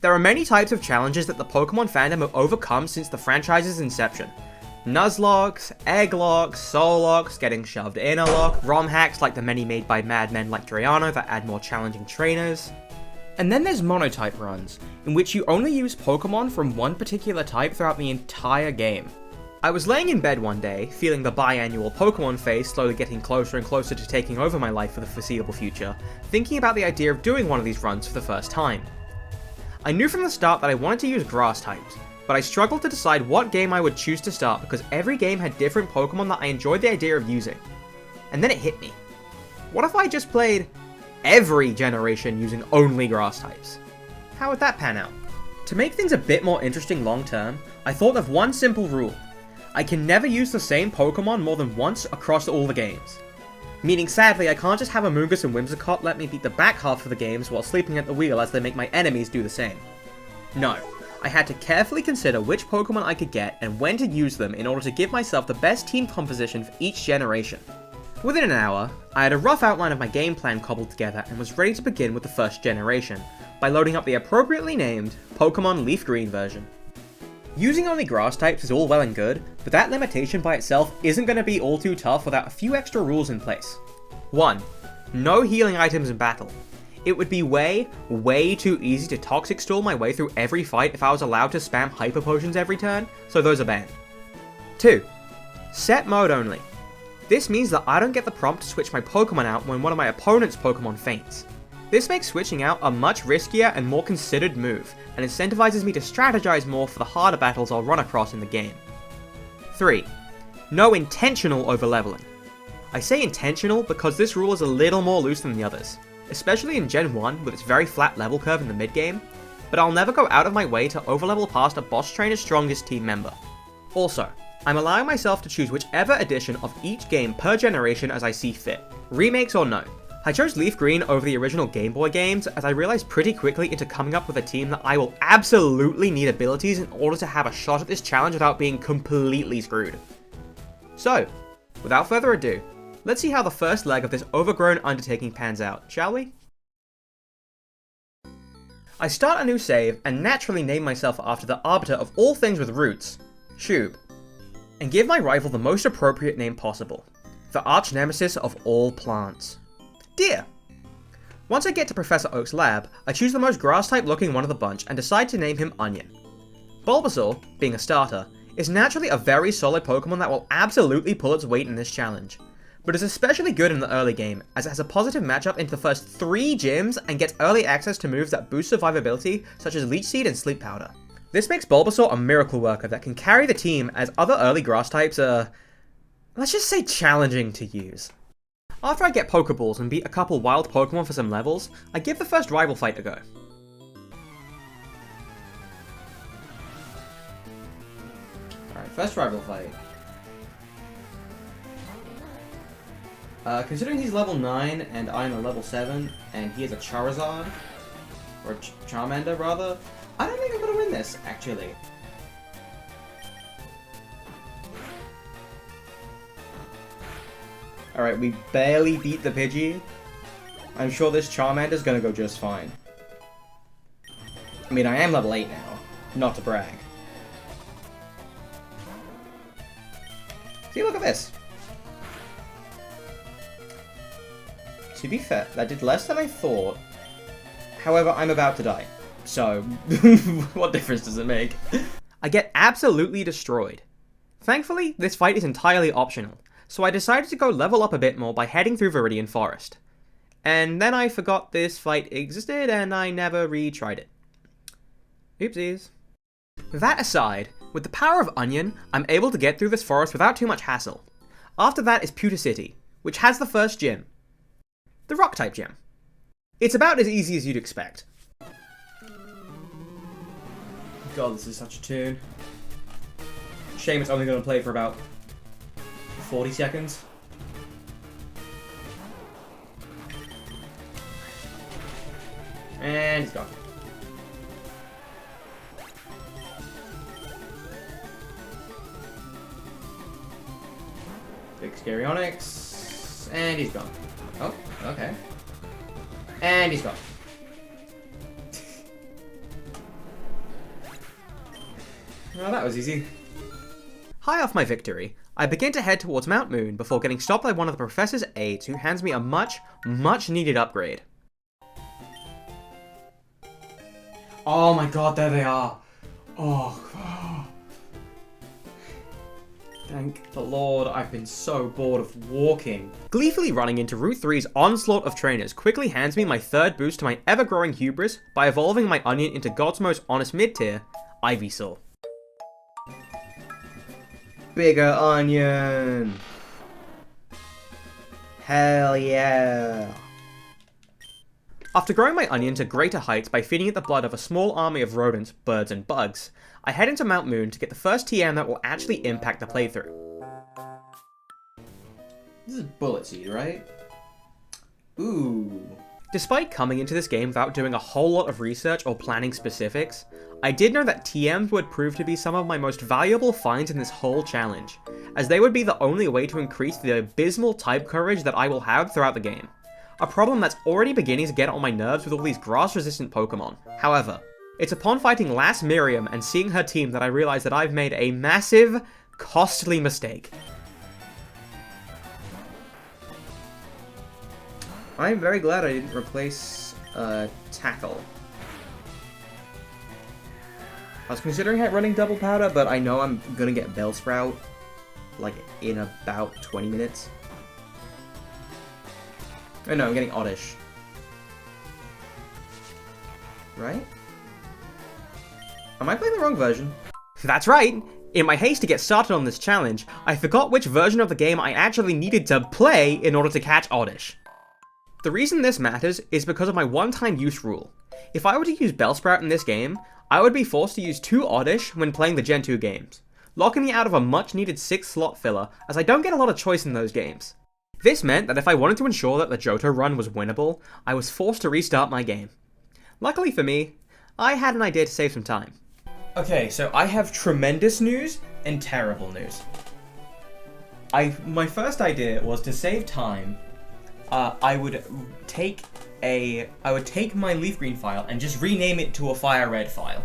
There are many types of challenges that the Pokemon fandom have overcome since the franchise's inception. Nuzlocks, Egglocks, Soul-locks, getting shoved in a lock, ROM hacks like the many made by madmen like Drayano that add more challenging trainers. And then there's monotype runs, in which you only use Pokemon from one particular type throughout the entire game. I was laying in bed one day, feeling the biannual Pokemon phase slowly getting closer and closer to taking over my life for the foreseeable future, thinking about the idea of doing one of these runs for the first time. I knew from the start that I wanted to use grass types, but I struggled to decide what game I would choose to start because every game had different Pokemon that I enjoyed the idea of using. And then it hit me. What if I just played every generation using only grass types? How would that pan out? To make things a bit more interesting long term, I thought of one simple rule. I can never use the same Pokemon more than once across all the games. Meaning sadly, I can't just have Amoonguss and Whimsicott let me beat the back half of the games while sleeping at the wheel as they make my enemies do the same. No, I had to carefully consider which Pokemon I could get and when to use them in order to give myself the best team composition for each generation. Within an hour, I had a rough outline of my game plan cobbled together and was ready to begin with the first generation, by loading up the appropriately named Pokemon Leaf Green version. Using only grass types is all well and good, but that limitation by itself isn't going to be all too tough without a few extra rules in place. 1. No healing items in battle. It would be way too easy to Toxic Stall my way through every fight if I was allowed to spam Hyper Potions every turn, so those are banned. 2. Set mode only. This means that I don't get the prompt to switch my Pokemon out when one of my opponent's Pokemon faints. This makes switching out a much riskier and more considered move, and incentivizes me to strategize more for the harder battles I'll run across in the game. 3. No intentional overleveling. I say intentional because this rule is a little more loose than the others, especially in Gen 1 with its very flat level curve in the mid-game, but I'll never go out of my way to overlevel past a boss trainer's strongest team member. Also, I'm allowing myself to choose whichever edition of each game per generation as I see fit, remakes or no. I chose Leaf Green over the original Game Boy games as I realized pretty quickly into coming up with a team that I will absolutely need abilities in order to have a shot at this challenge without being completely screwed. So, without further ado, let's see how the first leg of this overgrown undertaking pans out, shall we? I start a new save and naturally name myself after the arbiter of all things with roots, Shub, and give my rival the most appropriate name possible, the arch nemesis of all plants. Deer. Once I get to Professor Oak's lab, I choose the most grass-type looking one of the bunch and decide to name him Onion. Bulbasaur, being a starter, is naturally a very solid Pokemon that will absolutely pull its weight in this challenge, but is especially good in the early game as it has a positive matchup into the first 3 gyms and gets early access to moves that boost survivability such as Leech Seed and Sleep Powder. This makes Bulbasaur a miracle worker that can carry the team as other early grass types are, let's just say, challenging to use. After I get Pokeballs and beat a couple wild Pokemon for some levels, I give the first rival fight a go. Alright, first rival fight. Considering he's level 9 and I'm a level 7, and he is a Charizard, or Charmander rather, I don't think I'm gonna win this, actually. Alright, we barely beat the Pidgey. I'm sure this Charmander's gonna go just fine. I mean, I am level 8 now, not to brag. See, look at this. To be fair, that did less than I thought. However, I'm about to die. So, what difference does it make? I get absolutely destroyed. Thankfully, this fight is entirely optional, so I decided to go level up a bit more by heading through Viridian Forest. And then I forgot this fight existed and I never retried it. Oopsies. That aside, with the power of Onion, I'm able to get through this forest without too much hassle. After that is Pewter City, which has the first gym. The Rock-type gym. It's about as easy as you'd expect. God, this is such a tune. Shame it's only going to play for about 40 seconds. And he's gone. Big Scary Onyx. And he's gone. Oh, okay. And he's gone. Well, that was easy. High off my victory, I begin to head towards Mount Moon before getting stopped by one of the professor's aides who hands me a much needed upgrade. Oh my god, there they are. Oh. Thank the Lord, I've been so bored of walking. Gleefully running into Route 3's onslaught of trainers quickly hands me my third boost to my ever-growing hubris by evolving my onion into God's most honest mid-tier, Ivysaur. Bigger onion! Hell yeah! After growing my onion to greater heights by feeding it the blood of a small army of rodents, birds, and bugs, I head into Mount Moon to get the first TM that will actually impact the playthrough. This is Bullet Seed, right? Ooh. Despite coming into this game without doing a whole lot of research or planning specifics, I did know that TMs would prove to be some of my most valuable finds in this whole challenge, as they would be the only way to increase the abysmal type coverage that I will have throughout the game. A problem that's already beginning to get on my nerves with all these grass-resistant Pokemon. However, it's upon fighting Lass Miriam and seeing her team that I realize that I've made a massive, costly mistake. I'm very glad I didn't replace, Tackle. I was considering running Double Powder, but I know I'm gonna get Bellsprout, like, in about 20 minutes. Oh no, I'm getting Oddish. Right? Am I playing the wrong version? That's right! In my haste to get started on this challenge, I forgot which version of the game I actually needed to play in order to catch Oddish. The reason this matters is because of my one-time use rule. If I were to use Bellsprout in this game, I would be forced to use 2 Oddish when playing the Gen 2 games, locking me out of a much-needed 6-slot filler, as I don't get a lot of choice in those games. This meant that if I wanted to ensure that the Johto run was winnable, I was forced to restart my game. Luckily for me, I had an idea to save some time. Okay, so I have tremendous news and terrible news. My first idea was to save time. I would take my Leaf Green file and just rename it to a Fire Red file.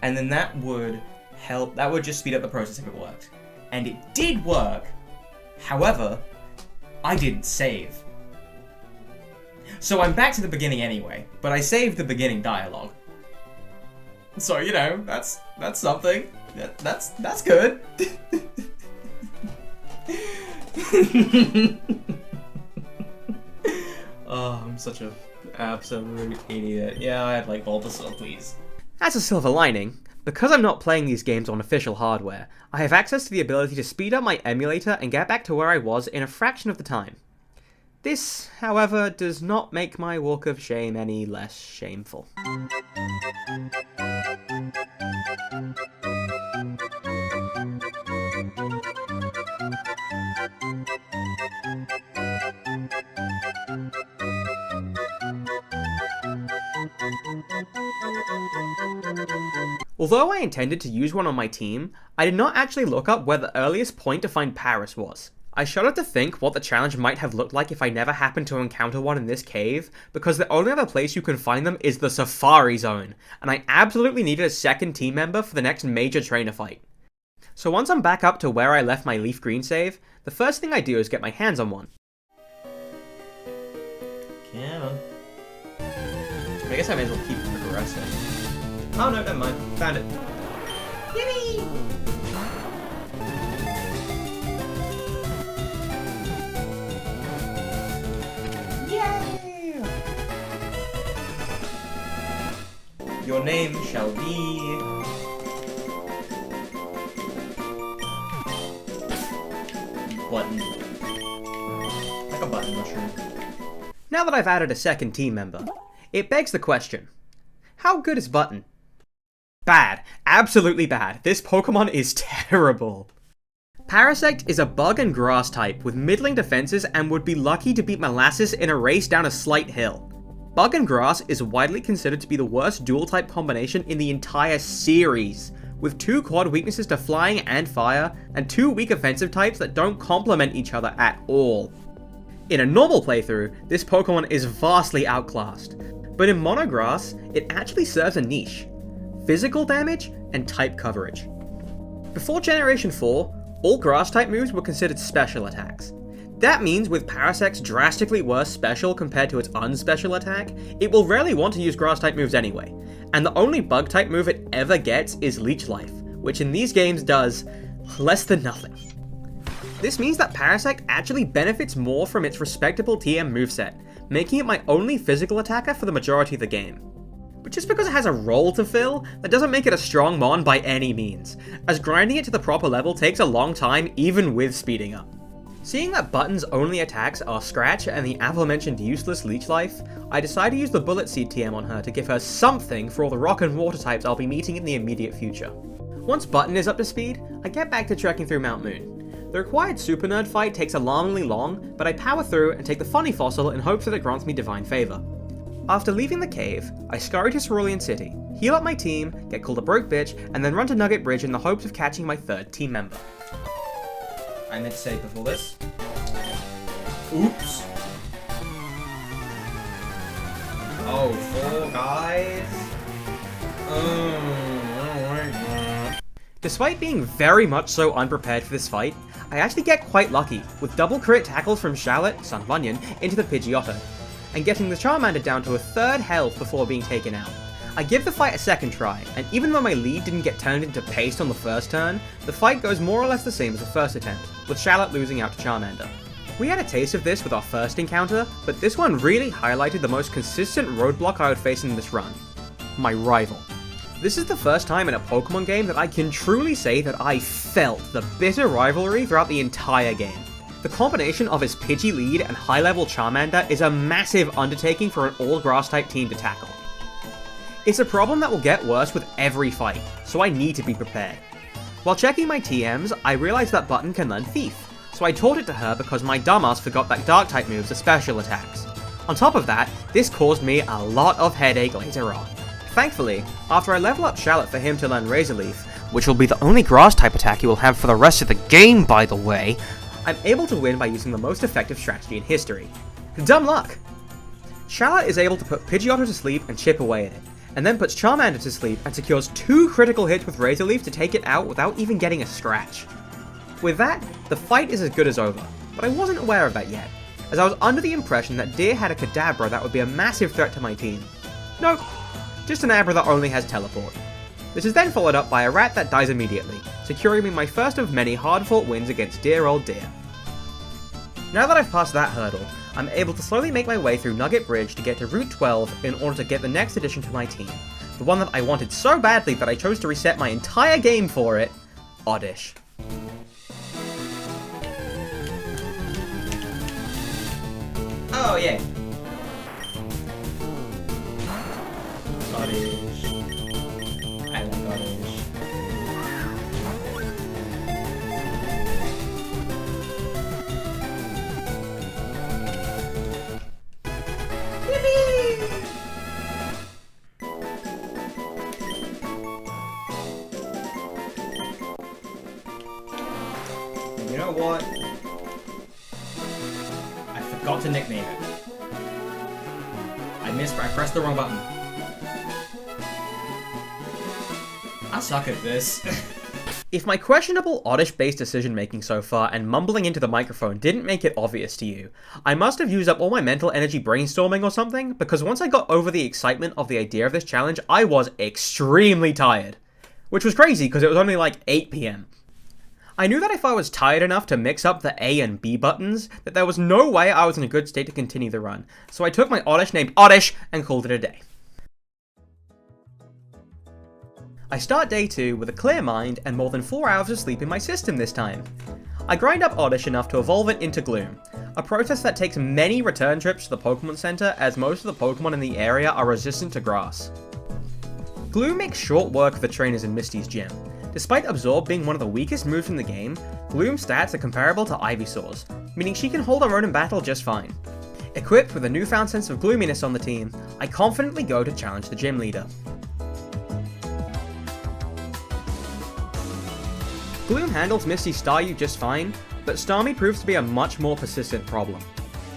And then that would just speed up the process if it worked. And it did work. However, I didn't save. So I'm back to the beginning anyway, but I saved the beginning dialogue. So, you know, that's something. That's good. Oh, I'm such an absolute idiot. Yeah, I'd like Bulbasaur, please. As a silver lining, because I'm not playing these games on official hardware, I have access to the ability to speed up my emulator and get back to where I was in a fraction of the time. This, however, does not make my walk of shame any less shameful. Although I intended to use one on my team, I did not actually look up where the earliest point to find Paris was. I shudder to think what the challenge might have looked like if I never happened to encounter one in this cave, because the only other place you can find them is the Safari Zone, and I absolutely needed a second team member for the next major trainer fight. So once I'm back up to where I left my Leaf Green save, the first thing I do is get my hands on one. Come on. I guess I may as well keep progressing. Oh no, never mind. Found it. Yippee! Yay! Your name shall be... Button. Like a button mushroom. Now that I've added a second team member, it begs the question, how good is Button? Bad. Absolutely bad. This Pokemon is terrible. Parasect is a bug and grass type with middling defenses and would be lucky to beat Molasses in a race down a slight hill. Bug and grass is widely considered to be the worst dual type combination in the entire series, with 2 quad weaknesses to flying and fire, and 2 weak offensive types that don't complement each other at all. In a normal playthrough, this Pokemon is vastly outclassed, but in Monograss, it actually serves a niche: physical damage and type coverage. Before Generation 4, all Grass-type moves were considered special attacks. That means with Parasec's drastically worse special compared to its unspecial attack, it will rarely want to use Grass-type moves anyway, and the only Bug-type move it ever gets is Leech Life, which in these games does less than nothing. This means that Parasect actually benefits more from its respectable TM moveset, making it my only physical attacker for the majority of the game. But just because it has a role to fill, that doesn't make it a strong mon by any means, as grinding it to the proper level takes a long time even with speeding up. Seeing that Button's only attacks are Scratch and the aforementioned useless Leech Life, I decide to use the Bullet Seed TM on her to give her something for all the Rock and Water types I'll be meeting in the immediate future. Once Button is up to speed, I get back to trekking through Mount Moon. The required Super Nerd fight takes alarmingly long, but I power through and take the Funny Fossil in hopes that it grants me Divine Favor. After leaving the cave, I scurry to Cerulean City, heal up my team, get called a broke bitch, and then run to Nugget Bridge in the hopes of catching my third team member. I meant to say before this. Oops. Oh, 4 guys? Despite being very much so unprepared for this fight, I actually get quite lucky, with double crit tackles from Charlotte, Sun Bunyan, into the Pidgeotto, and getting the Charmander down to a third health before being taken out. I give the fight a second try, and even though my lead didn't get turned into paste on the first turn, the fight goes more or less the same as the first attempt, with Charlotte losing out to Charmander. We had a taste of this with our first encounter, but this one really highlighted the most consistent roadblock I would face in this run: my rival. This is the first time in a Pokemon game that I can truly say that I felt the bitter rivalry throughout the entire game. The combination of his Pidgey lead and high-level Charmander is a massive undertaking for an all-Grass-type team to tackle. It's a problem that will get worse with every fight, so I need to be prepared. While checking my TMs, I realized that Button can learn Thief, so I taught it to her because my dumbass forgot that Dark-type moves are special attacks. On top of that, this caused me a lot of headache later on. Thankfully, after I level up Charlotte for him to learn Razor Leaf, which will be the only Grass-type attack he will have for the rest of the game, by the way, I'm able to win by using the most effective strategy in history: dumb luck! Charlotte is able to put Pidgeotto to sleep and chip away at it, and then puts Charmander to sleep and secures 2 critical hits with Razor Leaf to take it out without even getting a scratch. With that, the fight is as good as over, but I wasn't aware of that yet, as I was under the impression that Deer had a Kadabra that would be a massive threat to my team. Nope, just an Abra that only has Teleport. This is then followed up by a Rat that dies immediately, securing me my first of many hard-fought wins against dear old Deer. Now that I've passed that hurdle, I'm able to slowly make my way through Nugget Bridge to get to Route 12 in order to get the next addition to my team, the one that I wanted so badly that I chose to reset my entire game for it: Oddish. Oh yeah. Oddish. I like Oddish. You know what? I forgot to nickname it. I pressed the wrong button. I suck at this. If my questionable Oddish-based decision-making so far and mumbling into the microphone didn't make it obvious to you, I must have used up all my mental energy brainstorming or something, because once I got over the excitement of the idea of this challenge, I was extremely tired. Which was crazy, because it was only like 8 PM. I knew that if I was tired enough to mix up the A and B buttons, that there was no way I was in a good state to continue the run, so I took my Oddish named Oddish and called it a day. I start day 2 with a clear mind and more than 4 hours of sleep in my system this time. I grind up Oddish enough to evolve it into Gloom, a process that takes many return trips to the Pokemon Center as most of the Pokemon in the area are resistant to grass. Gloom makes short work of the trainers in Misty's gym. Despite Absorb being one of the weakest moves in the game, Gloom's stats are comparable to Ivysaur's, meaning she can hold her own in battle just fine. Equipped with a newfound sense of gloominess on the team, I confidently go to challenge the gym leader. Gloom handles Misty's Staryu just fine, but Starmie proves to be a much more persistent problem.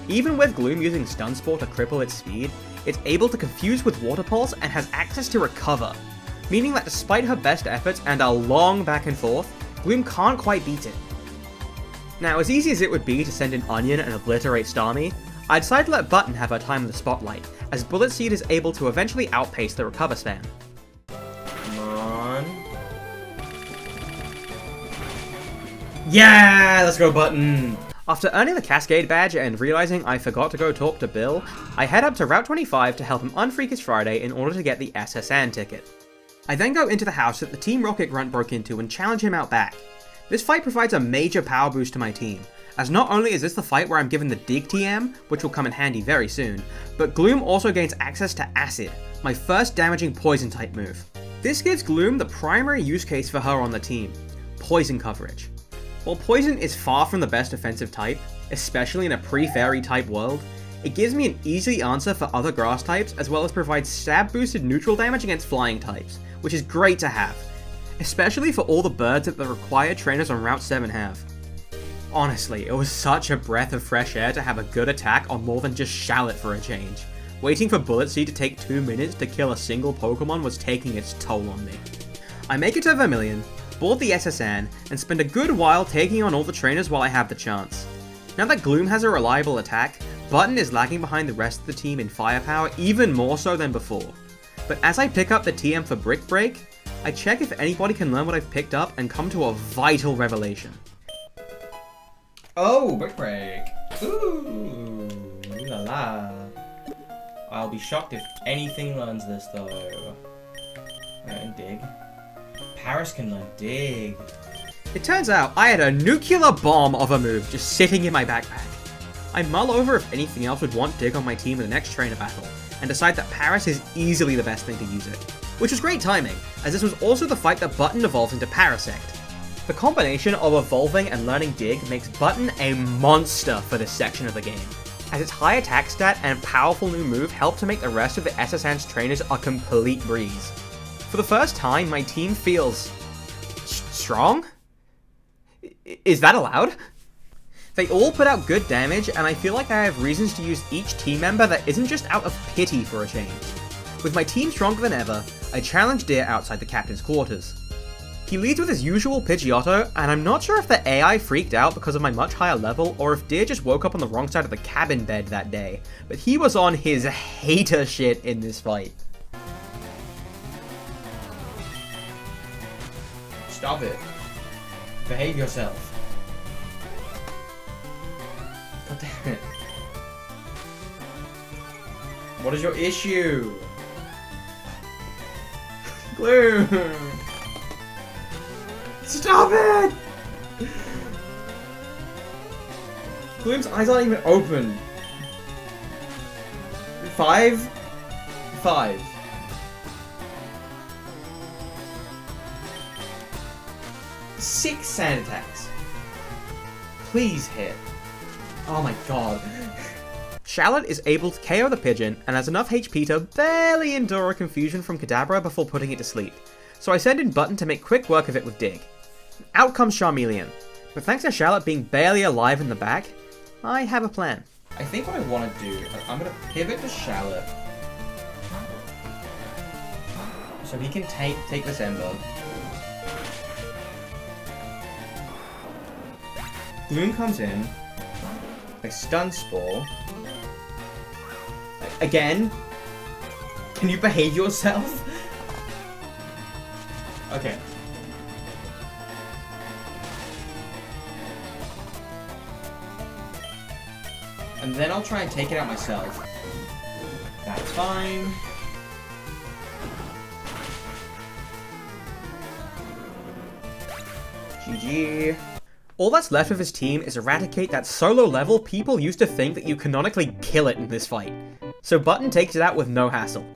Even with Gloom using Stun Spore to cripple its speed, it's able to confuse with Water Pulse and has access to Recover, meaning that despite her best efforts and a long back and forth, Gloom can't quite beat it. Now, as easy as it would be to send in Onion and obliterate Starmie, I decided to let Button have her time in the spotlight, as Bullet Seed is able to eventually outpace the Recover spam. Come on. Yeah, let's go Button! After earning the Cascade badge and realizing I forgot to go talk to Bill, I head up to Route 25 to help him unfreak his Friday in order to get the SSN ticket. I then go into the house that the Team Rocket Grunt broke into and challenge him out back. This fight provides a major power boost to my team, as not only is this the fight where I'm given the Dig TM, which will come in handy very soon, but Gloom also gains access to Acid, my first damaging poison type move. This gives Gloom the primary use case for her on the team, poison coverage. While poison is far from the best offensive type, especially in a pre-fairy type world, it gives me an easy answer for other grass types as well as provides stab boosted neutral damage against flying types, which is great to have, especially for all the birds that the required trainers on Route 7 have. Honestly, it was such a breath of fresh air to have a good attack on more than just Shallot for a change. Waiting for Bullet Seed to take 2 minutes to kill a single Pokemon was taking its toll on me. I make it to Vermilion, board the SSN, and spend a good while taking on all the trainers while I have the chance. Now that Gloom has a reliable attack, Button is lagging behind the rest of the team in firepower even more so than before. But as I pick up the TM for Brick Break, I check if anybody can learn what I've picked up and come to a vital revelation. Oh, Brick Break. Ooh, la la. I'll be shocked if anything learns this though. And Dig. Paris can learn Dig. It turns out I had a nuclear bomb of a move just sitting in my backpack. I mull over if anything else would want Dig on my team in the next trainer battle, and decide that Paris is easily the best thing to use it. Which was great timing, as this was also the fight that Button evolves into Parasect. The combination of evolving and learning Dig makes Button a monster for this section of the game, as its high attack stat and powerful new move help to make the rest of the SSN's trainers a complete breeze. For the first time, my team feels... strong? Is that allowed? They all put out good damage, and I feel like I have reasons to use each team member that isn't just out of pity for a change. With my team stronger than ever, I challenge Deer outside the captain's quarters. He leads with his usual Pidgeotto, and I'm not sure if the AI freaked out because of my much higher level, or if Deer just woke up on the wrong side of the cabin bed that day, but he was on his hater shit in this fight. Stop it. Behave yourself. God damn it. What is your issue? Gloom! Stop it! Gloom's eyes aren't even open. 5? 6 sand attacks. Please hit. Oh my god. Shallot is able to KO the pigeon and has enough HP to barely endure a confusion from Kadabra before putting it to sleep, so I send in Button to make quick work of it with Dig. Out comes Charmeleon, but thanks to Shallot being barely alive in the back, I have a plan. I think what I want to do, I'm going to pivot to Shallot so he can take this Ember. Gloom comes in. I stun Spore. Again? Can you behave yourself? Okay. And then I'll try and take it out myself. That's fine. GG. All that's left of his team is Eradicate that solo level people used to think that you canonically kill it in this fight, so Button takes it out with no hassle.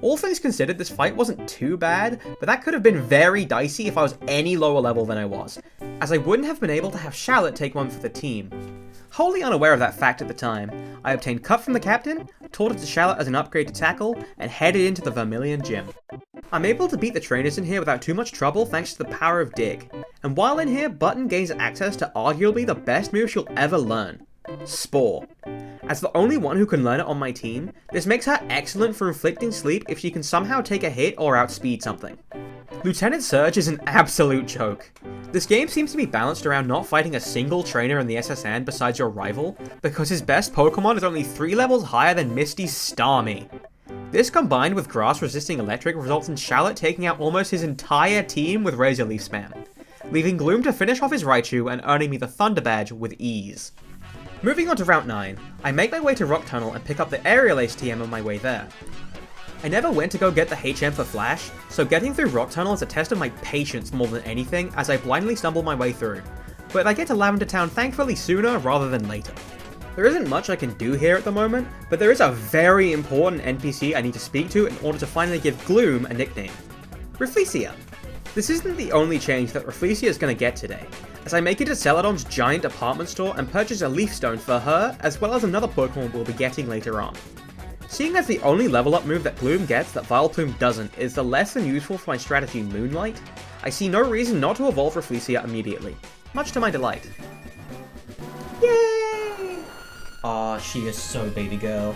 All things considered, this fight wasn't too bad, but that could have been very dicey if I was any lower level than I was, as I wouldn't have been able to have Shallot take one for the team. Wholly unaware of that fact at the time, I obtained Cut from the Captain, taught it to Shallot as an upgrade to Tackle, and headed into the Vermilion Gym. I'm able to beat the trainers in here without too much trouble thanks to the power of Dig, and while in here, Button gains access to arguably the best move she'll ever learn, Spore. As the only one who can learn it on my team, this makes her excellent for inflicting sleep if she can somehow take a hit or outspeed something. Lieutenant Surge is an absolute joke. This game seems to be balanced around not fighting a single trainer in the SSN besides your rival, because his best Pokemon is only 3 levels higher than Misty's Starmie. This combined with Grass resisting Electric results in Charlotte taking out almost his entire team with Razor Leaf spam, leaving Gloom to finish off his Raichu and earning me the Thunder Badge with ease. Moving on to Route 9, I make my way to Rock Tunnel and pick up the Aerial Ace TM on my way there. I never went to go get the HM for Flash, so getting through Rock Tunnel is a test of my patience more than anything as I blindly stumble my way through, but I get to Lavender Town thankfully sooner rather than later. There isn't much I can do here at the moment, but there is a very important NPC I need to speak to in order to finally give Gloom a nickname. Rafflesia. This isn't the only change that Rafflesia is going to get today, as I make it to Celadon's giant department store and purchase a Leaf Stone for her, as well as another Pokemon we'll be getting later on. Seeing as the only level up move that Gloom gets that Vileplume doesn't is the less than useful for my strategy Moonlight, I see no reason not to evolve Rafflesia immediately, much to my delight. Yay! Aw, she is so baby girl.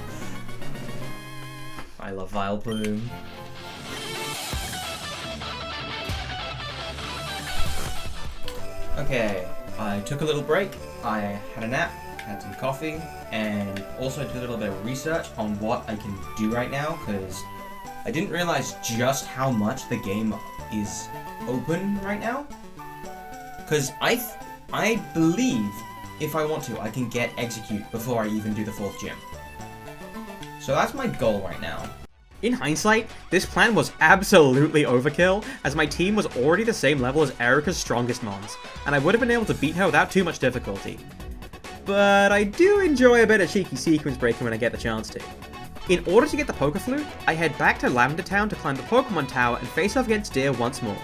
I love Vileplume. Okay, I took a little break, I had a nap, had some coffee, and also did a little bit of research on what I can do right now, because I didn't realize just how much the game is open right now. Because I believe if I want to, I can get Execute before I even do the 4th gym. So that's my goal right now. In hindsight, this plan was absolutely overkill, as my team was already the same level as Erika's strongest mons, and I would have been able to beat her without too much difficulty. But I do enjoy a bit of cheeky sequence breaking when I get the chance to. In order to get the Poké Flute, I head back to Lavender Town to climb the Pokemon Tower and face off against Deer once more.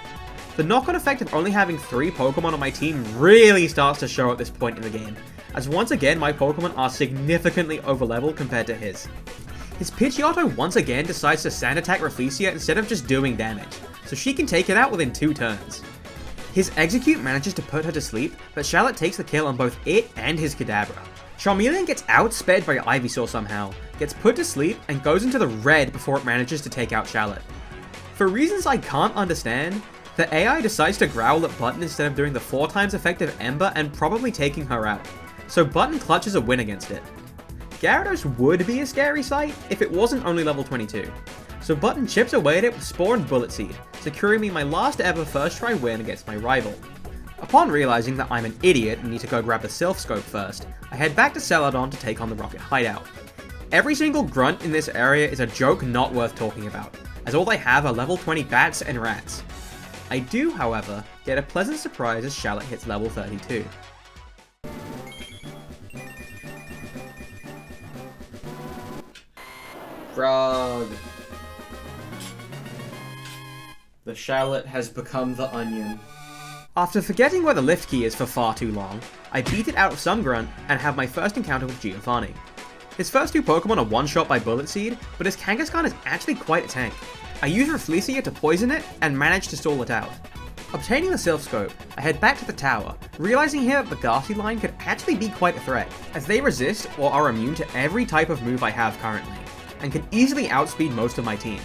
The knock-on effect of only having 3 Pokemon on my team really starts to show at this point in the game, as once again my Pokemon are significantly overleveled compared to his. His Pidgeotto once again decides to Sand Attack Rafflesia instead of just doing damage, so she can take it out within 2 turns. His Execute manages to put her to sleep, but Charlotte takes the kill on both it and his Kadabra. Charmeleon gets outsped by Ivysaur somehow, gets put to sleep, and goes into the red before it manages to take out Charlotte. For reasons I can't understand, the AI decides to growl at Button instead of doing the 4 times effective Ember and probably taking her out, so Button clutches a win against it. Gyarados would be a scary sight if it wasn't only level 22, so Button chips away at it with Spore and Bullet Seed, securing me my last ever first try win against my rival. Upon realizing that I'm an idiot and need to go grab the Silph Co first, I head back to Celadon to take on the Rocket Hideout. Every single grunt in this area is a joke not worth talking about, as all they have are level 20 bats and rats. I do, however, get a pleasant surprise as Charlotte hits level 32. Frog. The Charlotte has become the onion. After forgetting where the lift key is for far too long, I beat it out of some grunt and have my first encounter with Giovanni. His first 2 Pokemon are one-shot by Bullet Seed, but his Kangaskhan is actually quite a tank. I use Rafflesia to poison it and manage to stall it out. Obtaining the Silph Scope, I head back to the tower, realizing here that the Ghastly line could actually be quite a threat, as they resist or are immune to every type of move I have currently, and can easily outspeed most of my team.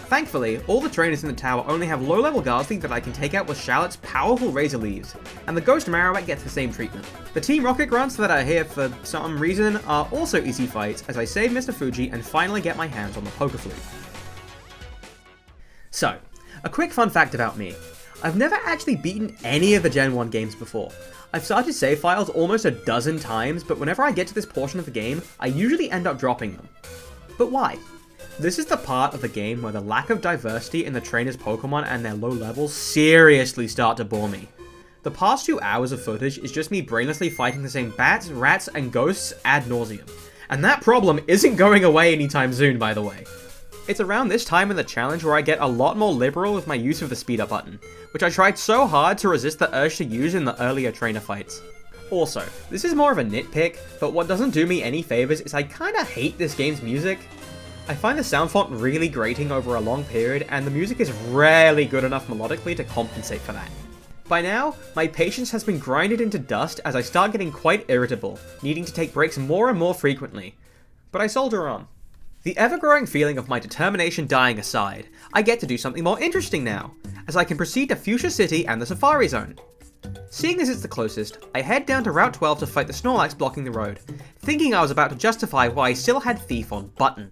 Thankfully, all the trainers in the tower only have low-level Ghastly that I can take out with Charlotte's powerful Razor Leaves, and the Ghost Marowak gets the same treatment. The Team Rocket grunts that are here for some reason are also easy fights as I save Mr. Fuji and finally get my hands on the Poké Flute. So, a quick fun fact about me. I've never actually beaten any of the Gen 1 games before. I've started save files almost a dozen times, but whenever I get to this portion of the game, I usually end up dropping them. But why? This is the part of the game where the lack of diversity in the trainers' Pokemon and their low levels seriously start to bore me. The past 2 hours of footage is just me brainlessly fighting the same bats, rats, and ghosts ad nauseum. And that problem isn't going away anytime soon, by the way. It's around this time in the challenge where I get a lot more liberal with my use of the speed up button, which I tried so hard to resist the urge to use in the earlier trainer fights. Also, this is more of a nitpick, but what doesn't do me any favors is I kinda hate this game's music. I find the sound font really grating over a long period, and the music is rarely good enough melodically to compensate for that. By now, my patience has been grinded into dust as I start getting quite irritable, needing to take breaks more and more frequently. But I soldier on. The ever-growing feeling of my determination dying aside, I get to do something more interesting now. as I can proceed to Fuchsia City and the Safari Zone. Seeing as it's the closest, I head down to Route 12 to fight the Snorlax blocking the road, thinking I was about to justify why I still had Thief on button.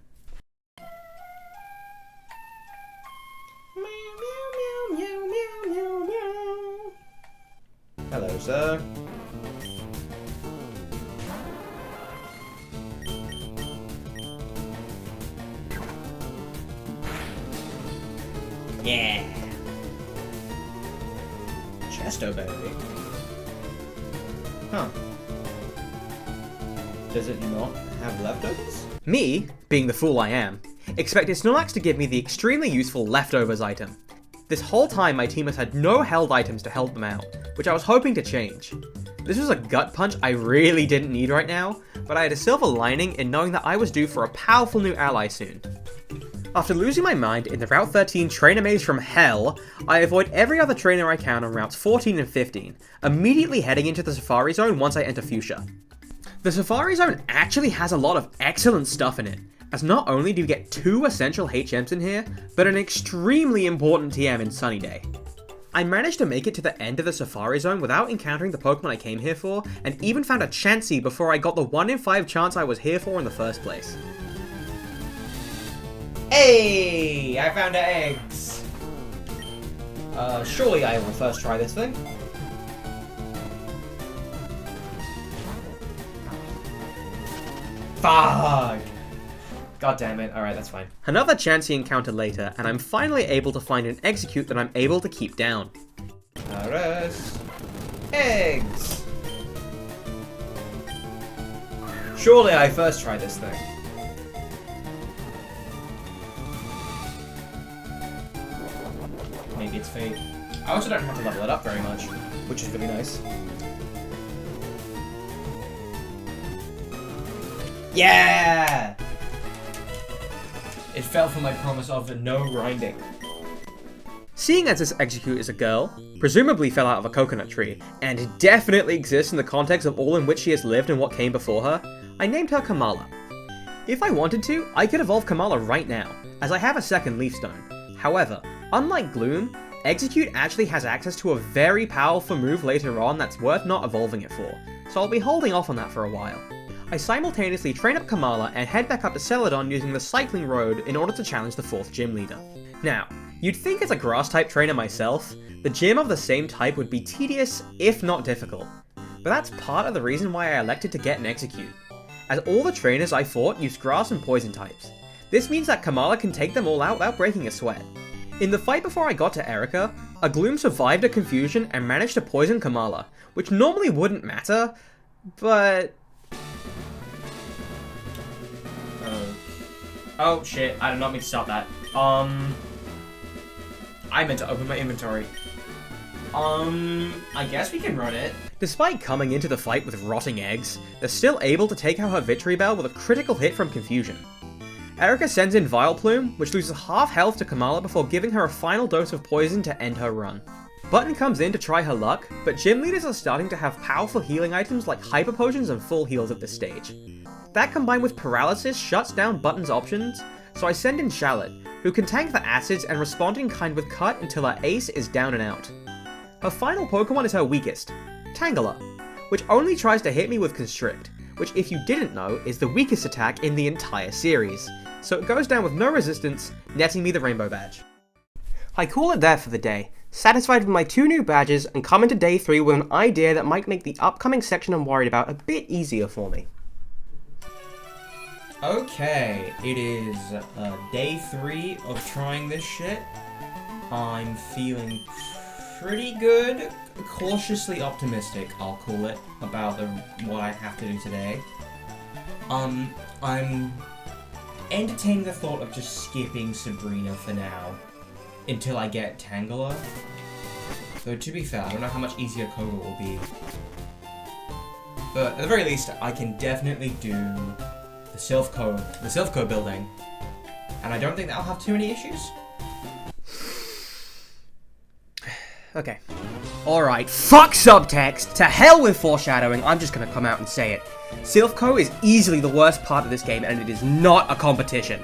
Hello, sir. Yeah. Chesto baby. Huh. Does it not have leftovers? Me, being the fool I am, expected Snorlax to give me the extremely useful leftovers item. This whole time my team has had no held items to help them out, which I was hoping to change. This was a gut punch I really didn't need right now, but I had a silver lining in knowing that I was due for a powerful new ally soon. After losing my mind in the Route 13 trainer maze from hell, I avoid every other trainer I can on routes 14 and 15, immediately heading into the Safari Zone once I enter Fuchsia. The Safari Zone actually has a lot of excellent stuff in it, as not only do you get 2 essential HMs in here, but an extremely important TM in Sunny Day. I managed to make it to the end of the Safari Zone without encountering the Pokemon I came here for, and even found a Chansey before I got the 1 in 5 chance I was here for in the first place. Hey! I found eggs! Surely I will first try this thing. Fuck! God damn it. Alright, that's fine. Another Chansey encounter later, and I'm finally able to find an Execute that I'm able to keep down. Paris. Eggs! Surely I first try this thing. Maybe it's fate. I also don't have to level it up very much, which is really nice. Yeah! It fell for my promise of no grinding. Seeing as this Execute is a girl, presumably fell out of a coconut tree, and definitely exists in the context of all in which she has lived and what came before her, I named her Kamala. If I wanted to, I could evolve Kamala right now, as I have a second Leaf Stone. However, unlike Gloom, Execute actually has access to a very powerful move later on that's worth not evolving it for, so I'll be holding off on that for a while. I simultaneously train up Kamala and head back up to Celadon using the cycling road in order to challenge the 4th gym leader. Now, you'd think as a grass-type trainer myself, the gym of the same type would be tedious, if not difficult. But that's part of the reason why I elected to get an Execute, as all the trainers I fought used grass and poison types. This means that Kamala can take them all out without breaking a sweat. In the fight before I got to Erica, a Gloom survived a confusion and managed to poison Kamala, which normally wouldn't matter, but... Oh shit, I did not mean to stop that. I meant to open my inventory. I guess we can run it. Despite coming into the fight with rotting eggs, they're still able to take out her Victory Bell with a critical hit from confusion. Erica sends in Vileplume, which loses half health to Kamala before giving her a final dose of poison to end her run. Button comes in to try her luck, but gym leaders are starting to have powerful healing items like Hyper Potions and Full Heals at this stage. That combined with Paralysis shuts down Button's options, so I send in Shallot, who can tank the acids and respond in kind with Cut until her ace is down and out. Her final Pokemon is her weakest, Tangela, which only tries to hit me with Constrict, which if you didn't know is the weakest attack in the entire series, so it goes down with no resistance, netting me the Rainbow Badge. I call it there for the day, satisfied with my 2 new badges and come into day 3 with an idea that might make the upcoming section I'm worried about a bit easier for me. Okay, it is day 3 of trying this shit. I'm feeling pretty good, cautiously optimistic, I'll call it, about what I have to do today. I'm entertaining the thought of just skipping Sabrina for now, until I get Tangela. Though to be fair, I don't know how much easier Koga will be. But at the very least, I can definitely do the Silph Co building, and I don't think that'll have too many issues. Okay. Alright, fuck subtext! To hell with foreshadowing, I'm just gonna come out and say it. Silph Co is easily the worst part of this game, and it is not a competition.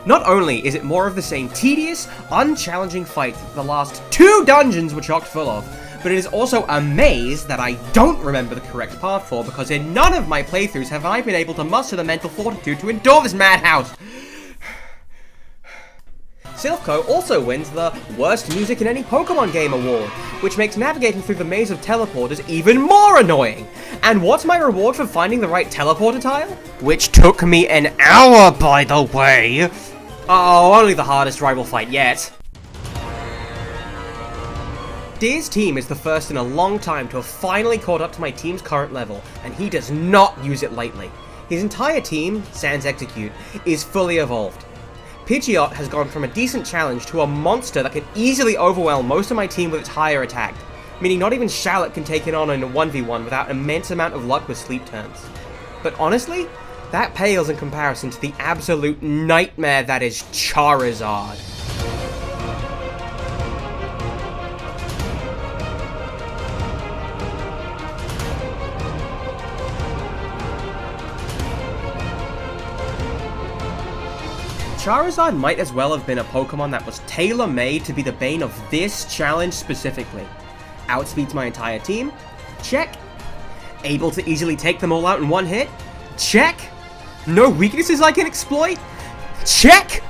Not only is it more of the same tedious, unchallenging fight that the last 2 dungeons were chock full of, but it is also a maze that I don't remember the correct path for, because in none of my playthroughs have I been able to muster the mental fortitude to endure this madhouse. Silph Co also wins the Worst Music in Any Pokémon Game award, which makes navigating through the maze of teleporters even more annoying. And what's my reward for finding the right teleporter tile? Which took me an hour, by the way. Oh, only the hardest rival fight yet. Deer's team is the first in a long time to have finally caught up to my team's current level, and he does not use it lightly. His entire team, sans Execute, is fully evolved. Pidgeot has gone from a decent challenge to a monster that can easily overwhelm most of my team with its higher attack, meaning not even Shallot can take it on in a 1v1 without an immense amount of luck with sleep turns. But honestly, that pales in comparison to the absolute nightmare that is Charizard. Charizard might as well have been a Pokemon that was tailor-made to be the bane of this challenge specifically. Outspeeds my entire team? Check. Able to easily take them all out in one hit? Check. No weaknesses I can exploit? Check.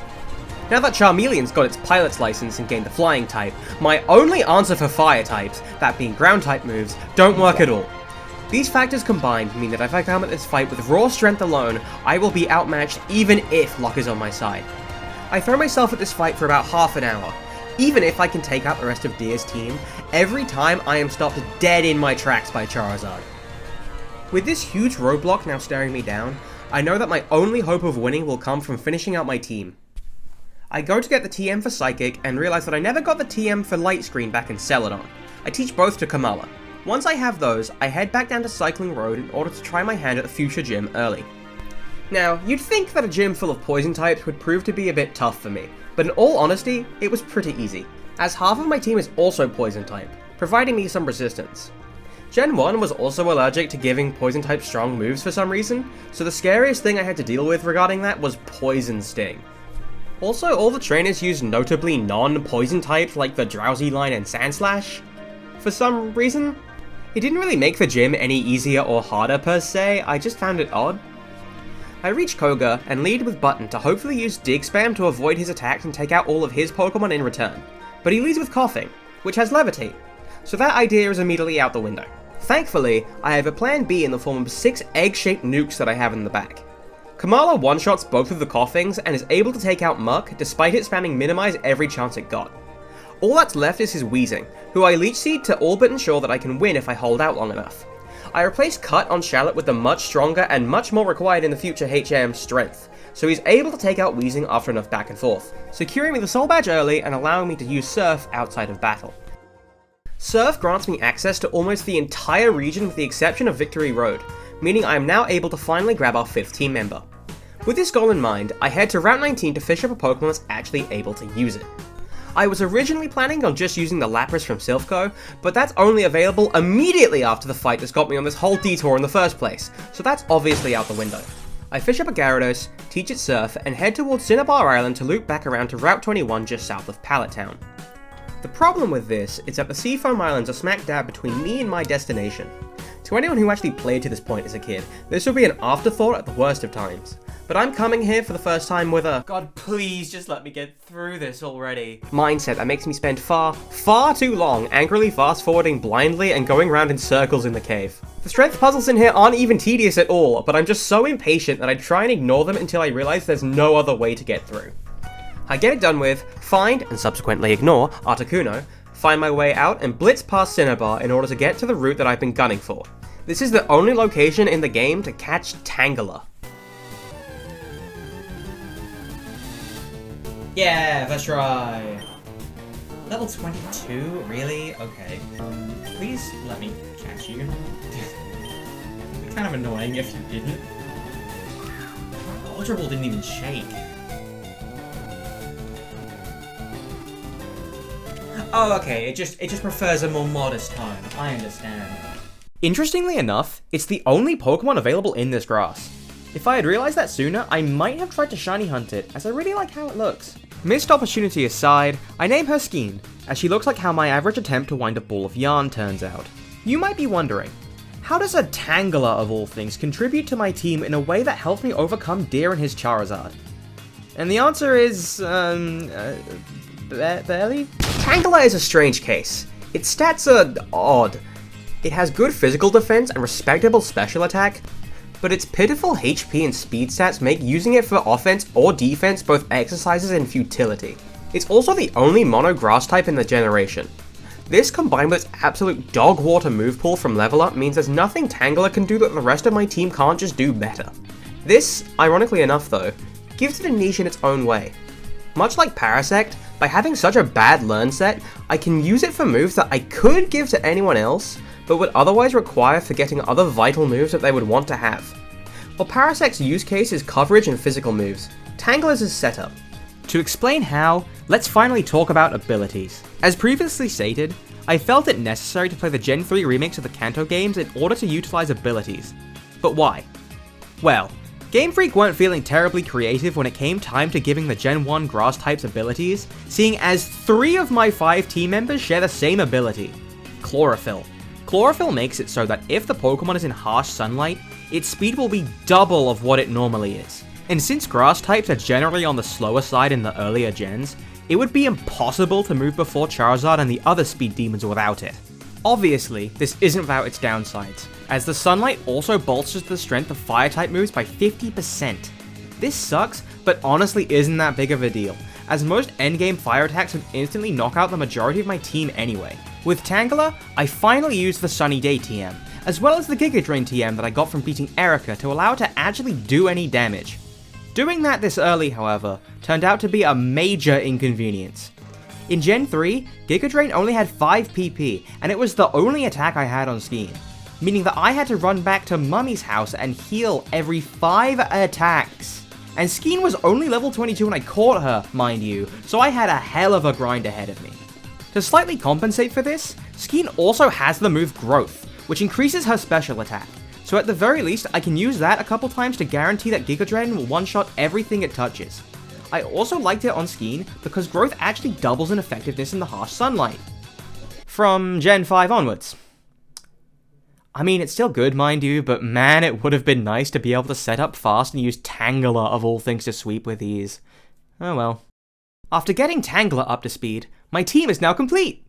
Now that Charmeleon's got its pilot's license and gained the flying type, my only answer for fire types, that being ground type moves, don't work at all. These factors combined mean that if I come at this fight with raw strength alone, I will be outmatched even if luck is on my side. I throw myself at this fight for about half an hour. Even if I can take out the rest of Deer's team, every time I am stopped dead in my tracks by Charizard. With this huge roadblock now staring me down, I know that my only hope of winning will come from finishing out my team. I go to get the TM for Psychic and realize that I never got the TM for Light Screen back in Celadon. I teach both to Kamala. Once I have those, I head back down to Cycling Road in order to try my hand at the future gym early. Now, you'd think that a gym full of poison types would prove to be a bit tough for me, but in all honesty, it was pretty easy, as half of my team is also poison type, providing me some resistance. Gen 1 was also allergic to giving poison type strong moves for some reason, so the scariest thing I had to deal with regarding that was Poison Sting. Also, all the trainers used notably non-poison types like the Drowsy line and Sandslash. For some reason, it didn't really make the gym any easier or harder per se, I just found it odd. I reach Koga and lead with Button to hopefully use Dig Spam to avoid his attacks and take out all of his Pokemon in return, but he leads with Coughing, which has Levitate, so that idea is immediately out the window. Thankfully, I have a plan B in the form of 6 egg-shaped nukes that I have in the back. Kamala one-shots both of the Coughings and is able to take out Muck despite it spamming Minimize every chance it got. All that's left is his Weezing, who I Leech Seed to all but ensure that I can win if I hold out long enough. I replace Cut on Shallot with the much stronger and much more required in the future HM Strength, so he's able to take out Weezing after enough back and forth, securing me the Soul Badge early and allowing me to use Surf outside of battle. Surf grants me access to almost the entire region with the exception of Victory Road, meaning I am now able to finally grab our 5th team member. With this goal in mind, I head to Route 19 to fish up a Pokemon that's actually able to use it. I was originally planning on just using the Lapras from Silph Co, but that's only available immediately after the fight that's got me on this whole detour in the first place, so that's obviously out the window. I fish up a Gyarados, teach it Surf, and head towards Cinnabar Island to loop back around to Route 21 just south of Pallet Town. The problem with this is that the Seafoam Islands are smack dab between me and my destination. To anyone who actually played to this point as a kid, this will be an afterthought at the worst of times. But I'm coming here for the first time with a "God, please just let me get through this already" mindset that makes me spend far too long angrily fast-forwarding blindly and going around in circles in the cave. The strength puzzles in here aren't even tedious at all, but I'm just so impatient that I try and ignore them until I realize there's no other way to get through. I get it done with, find, and subsequently ignore, Articuno, find my way out, and blitz past Cinnabar in order to get to the route that I've been gunning for. This is the only location in the game to catch Tangela. Yeah, first try. Level 22? Really? Okay. Please let me catch you. It'd be kind of annoying if you didn't. Ultra Ball didn't even shake. Oh, okay. It just prefers a more modest tone. I understand. Interestingly enough, it's the only Pokemon available in this grass. If I had realized that sooner, I might have tried to shiny hunt it, as I really like how it looks. Missed opportunity aside, I name her Skeen, as she looks like how my average attempt to wind a ball of yarn turns out. You might be wondering, how does a Tangela of all things contribute to my team in a way that helps me overcome Deer and his Charizard? And the answer is, barely? Tangela is a strange case. Its stats are odd. It has good physical defense and respectable special attack, but its pitiful HP and speed stats make using it for offense or defense both exercises in futility. It's also the only mono grass type in the generation. This combined with its absolute dog water move pool from level up means there's nothing Tangela can do that the rest of my team can't just do better. This, ironically enough though, gives it a niche in its own way. Much like Parasect, by having such a bad learn set, I can use it for moves that I could give to anyone else, but would otherwise require forgetting other vital moves that they would want to have. While Parasect's use case is coverage and physical moves, Tangela's is setup. To explain how, let's finally talk about abilities. As previously stated, I felt it necessary to play the Gen 3 remakes of the Kanto games in order to utilize abilities. But why? Well, Game Freak weren't feeling terribly creative when it came time to giving the Gen 1 grass types abilities, seeing as 3 of my 5 team members share the same ability, Chlorophyll. Chlorophyll makes it so that if the Pokemon is in harsh sunlight, its speed will be double of what it normally is. And since grass types are generally on the slower side in the earlier gens, it would be impossible to move before Charizard and the other speed demons without it. Obviously, this isn't without its downsides, as the sunlight also bolsters the strength of fire-type moves by 50%. This sucks, but honestly isn't that big of a deal, as most endgame fire attacks would instantly knock out the majority of my team anyway. With Tangela, I finally used the Sunny Day TM, as well as the Giga Drain TM that I got from beating Erica to allow it to actually do any damage. Doing that this early, however, turned out to be a major inconvenience. In Gen 3, Giga Drain only had 5 PP, and it was the only attack I had on Skeen, meaning that I had to run back to Mummy's house and heal every 5 attacks. And Skeen was only level 22 when I caught her, mind you, so I had a hell of a grind ahead of me. To slightly compensate for this, Skeen also has the move Growth, which increases her special attack, so at the very least I can use that a couple times to guarantee that Giga Drain will one-shot everything it touches. I also liked it on Skeen because Growth actually doubles in effectiveness in the harsh sunlight. From Gen 5 onwards. I mean, it's still good, mind you, but man, it would have been nice to be able to set up fast and use Tangela of all things to sweep with ease. Oh well. After getting Tangela up to speed, my team is now complete!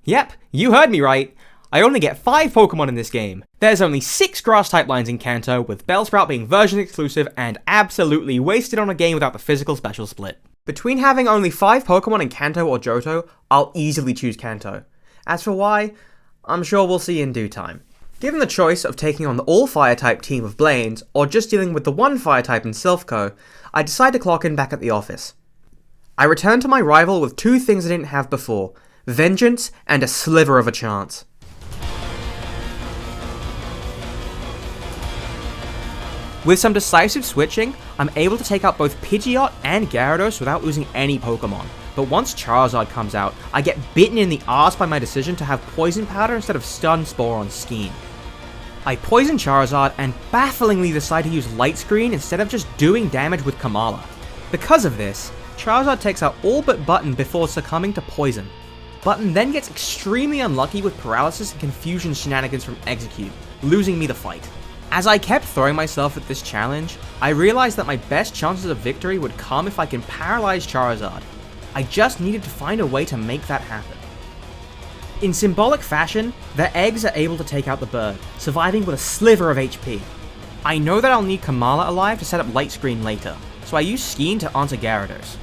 Yep, you heard me right. I only get 5 Pokemon in this game. There's only 6 Grass-type lines in Kanto, with Bellsprout being version exclusive and absolutely wasted on a game without the physical special split. Between having only 5 Pokemon in Kanto or Johto, I'll easily choose Kanto. As for why, I'm sure we'll see in due time. Given the choice of taking on the all-Fire-type team of Blaines, or just dealing with the one Fire-type in Silph Co, I decide to clock in back at the office. I return to my rival with 2 things I didn't have before, Vengeance and a sliver of a chance. With some decisive switching, I'm able to take out both Pidgeot and Gyarados without losing any Pokemon. But once Charizard comes out, I get bitten in the arse by my decision to have Poison Powder instead of Stun Spore on Skeen. I poison Charizard and bafflingly decide to use Light Screen instead of just doing damage with Kamala. Because of this, Charizard takes out all but Button before succumbing to poison. Button then gets extremely unlucky with Paralysis and Confusion shenanigans from Execute, losing me the fight. As I kept throwing myself at this challenge, I realized that my best chances of victory would come if I can paralyze Charizard. I just needed to find a way to make that happen. In symbolic fashion, the eggs are able to take out the bird, surviving with a sliver of HP. I know that I'll need Kamala alive to set up Light Screen later, so I use Skeen to answer Gyarados.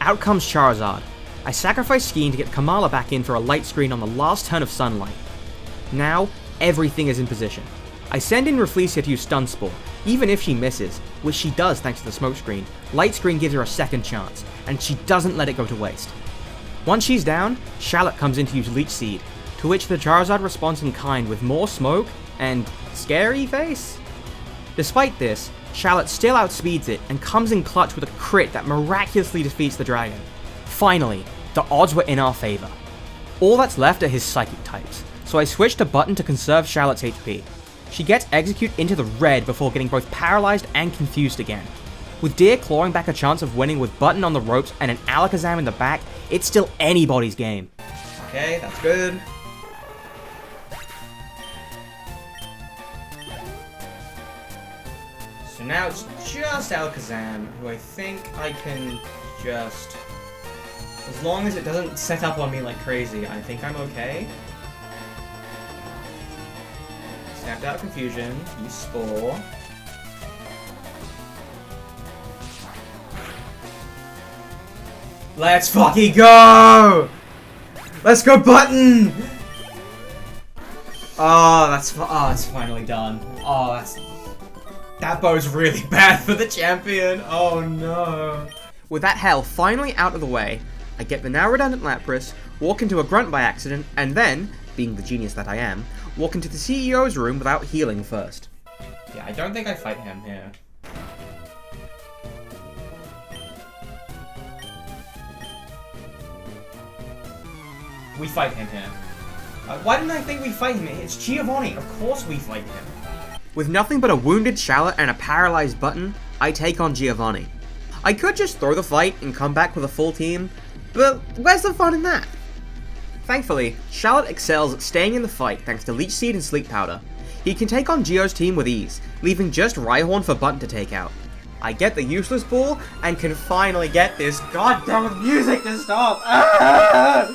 Out comes Charizard. I sacrifice Skeen to get Kamala back in for a Light Screen on the last turn of sunlight. Now, everything is in position. I send in Rafflesia to use Stun Spore, even if she misses, which she does thanks to the smoke screen. Light Screen gives her a second chance, and she doesn't let it go to waste. Once she's down, Shallot comes in to use Leech Seed, to which the Charizard responds in kind with more smoke and scary face. Despite this, Shallot still outspeeds it and comes in clutch with a crit that miraculously defeats the dragon. Finally, the odds were in our favor. All that's left are his Psychic types, so I switch to Button to conserve Shallot's HP. She gets Execute into the red before getting both paralyzed and confused again. With Deer clawing back a chance of winning with Button on the ropes and an Alakazam in the back, it's still anybody's game. Okay, that's good. So now it's just Alakazam, who I think I can just... As long as it doesn't set up on me like crazy, I think I'm okay. Snapped out Confusion, use Spore. Let's fucking go! Let's go, Button! Oh, it's finally done. Oh, that bodes really bad for the champion. Oh no. With that hell finally out of the way, I get the now redundant Lapras, walk into a grunt by accident, and then, being the genius that I am, walk into the CEO's room without healing first. Yeah, I don't think I fight him here. We fight him here. Why didn't I think we fight him? It's Giovanni. Of course we fight him. With nothing but a wounded Charlotte and a paralyzed Button, I take on Giovanni. I could just throw the fight and come back with a full team, but where's the fun in that? Thankfully, Charlotte excels at staying in the fight thanks to Leech Seed and Sleep Powder. He can take on Gio's team with ease, leaving just Rhyhorn for Button to take out. I get the useless ball and can finally get this goddamn music to stop. Ah!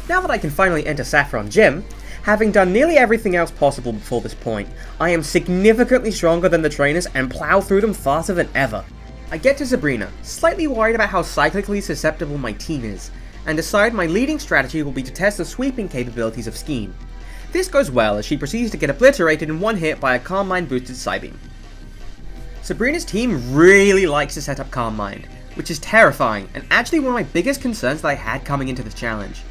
Now that I can finally enter Saffron Gym, having done nearly everything else possible before this point, I am significantly stronger than the trainers and plow through them faster than ever. I get to Sabrina, slightly worried about how cyclically susceptible my team is, and decide my leading strategy will be to test the sweeping capabilities of Skeen. This goes well as she proceeds to get obliterated in one hit by a Calm Mind boosted Psybeam. Sabrina's team really likes to set up Calm Mind, which is terrifying and actually one of my biggest concerns that I had coming into this challenge.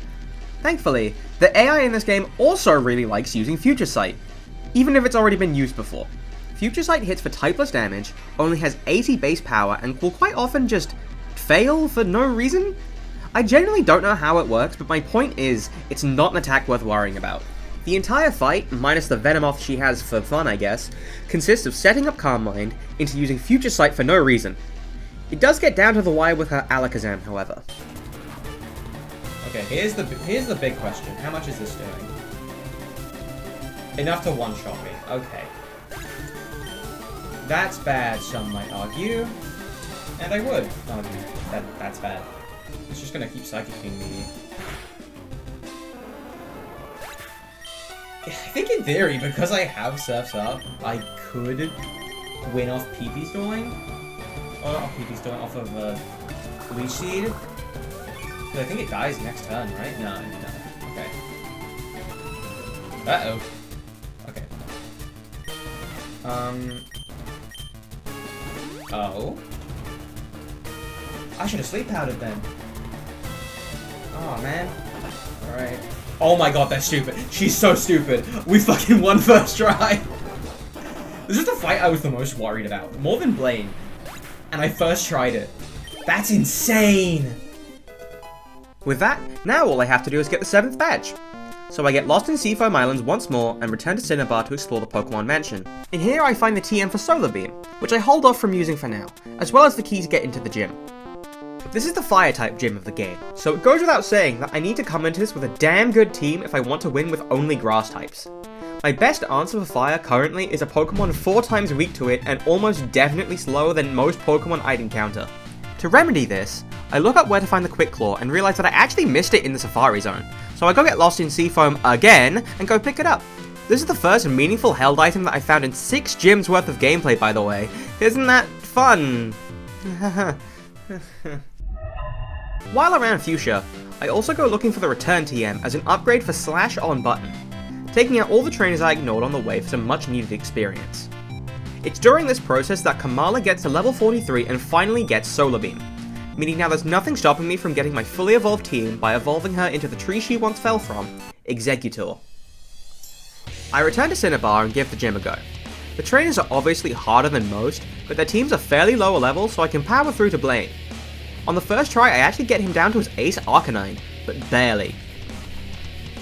Thankfully, the AI in this game also really likes using Future Sight, even if it's already been used before. Future Sight hits for typeless damage, only has 80 base power, and will quite often just fail for no reason? I genuinely don't know how it works, but my point is, it's not an attack worth worrying about. The entire fight, minus the Venomoth she has for fun I guess, consists of setting up Calm Mind into using Future Sight for no reason. It does get down to the wire with her Alakazam, however. Okay, here's the big question. How much is this doing? Enough to one-shot me. Okay. That's bad, some might argue. And I would argue that that's bad. It's just gonna keep Psychicking me. I think in theory, because I have Surf's Up, I could win off PP Stalling. Or not off PP Stalling, off of Leech Seed. I think it dies next turn, right? No. Okay. Uh-oh. Okay. Oh? I should have Sleep Powdered then. Oh, man. Alright. Oh my god, that's stupid. She's so stupid. We fucking won first try. This is the fight I was the most worried about. More than Blaine. And I first tried it. That's insane! With that, now all I have to do is get the 7th badge. So I get lost in Seafoam Islands once more and return to Cinnabar to explore the Pokemon Mansion. In here I find the TM for Solar Beam, which I hold off from using for now, as well as the key to get into the gym. This is the Fire-type gym of the game, so it goes without saying that I need to come into this with a damn good team if I want to win with only Grass types. My best answer for Fire currently is a Pokemon 4 times weak to it and almost definitely slower than most Pokemon I'd encounter. To remedy this, I look up where to find the Quick Claw and realise that I actually missed it in the Safari Zone, so I go get lost in Seafoam again and go pick it up. This is the first meaningful held item that I found in 6 gyms worth of gameplay, by the way. Isn't that fun? While around Fuchsia, I also go looking for the Return TM as an upgrade for Slash on Button, taking out all the trainers I ignored on the way for some much needed experience. It's during this process that Kamala gets to level 43 and finally gets Solar Beam, meaning now there's nothing stopping me from getting my fully evolved team by evolving her into the tree she once fell from, Exeggutor. I return to Cinnabar and give the gym a go. The trainers are obviously harder than most, but their teams are fairly lower level so I can power through to Blaine. On the first try I actually get him down to his Ace Arcanine, but barely.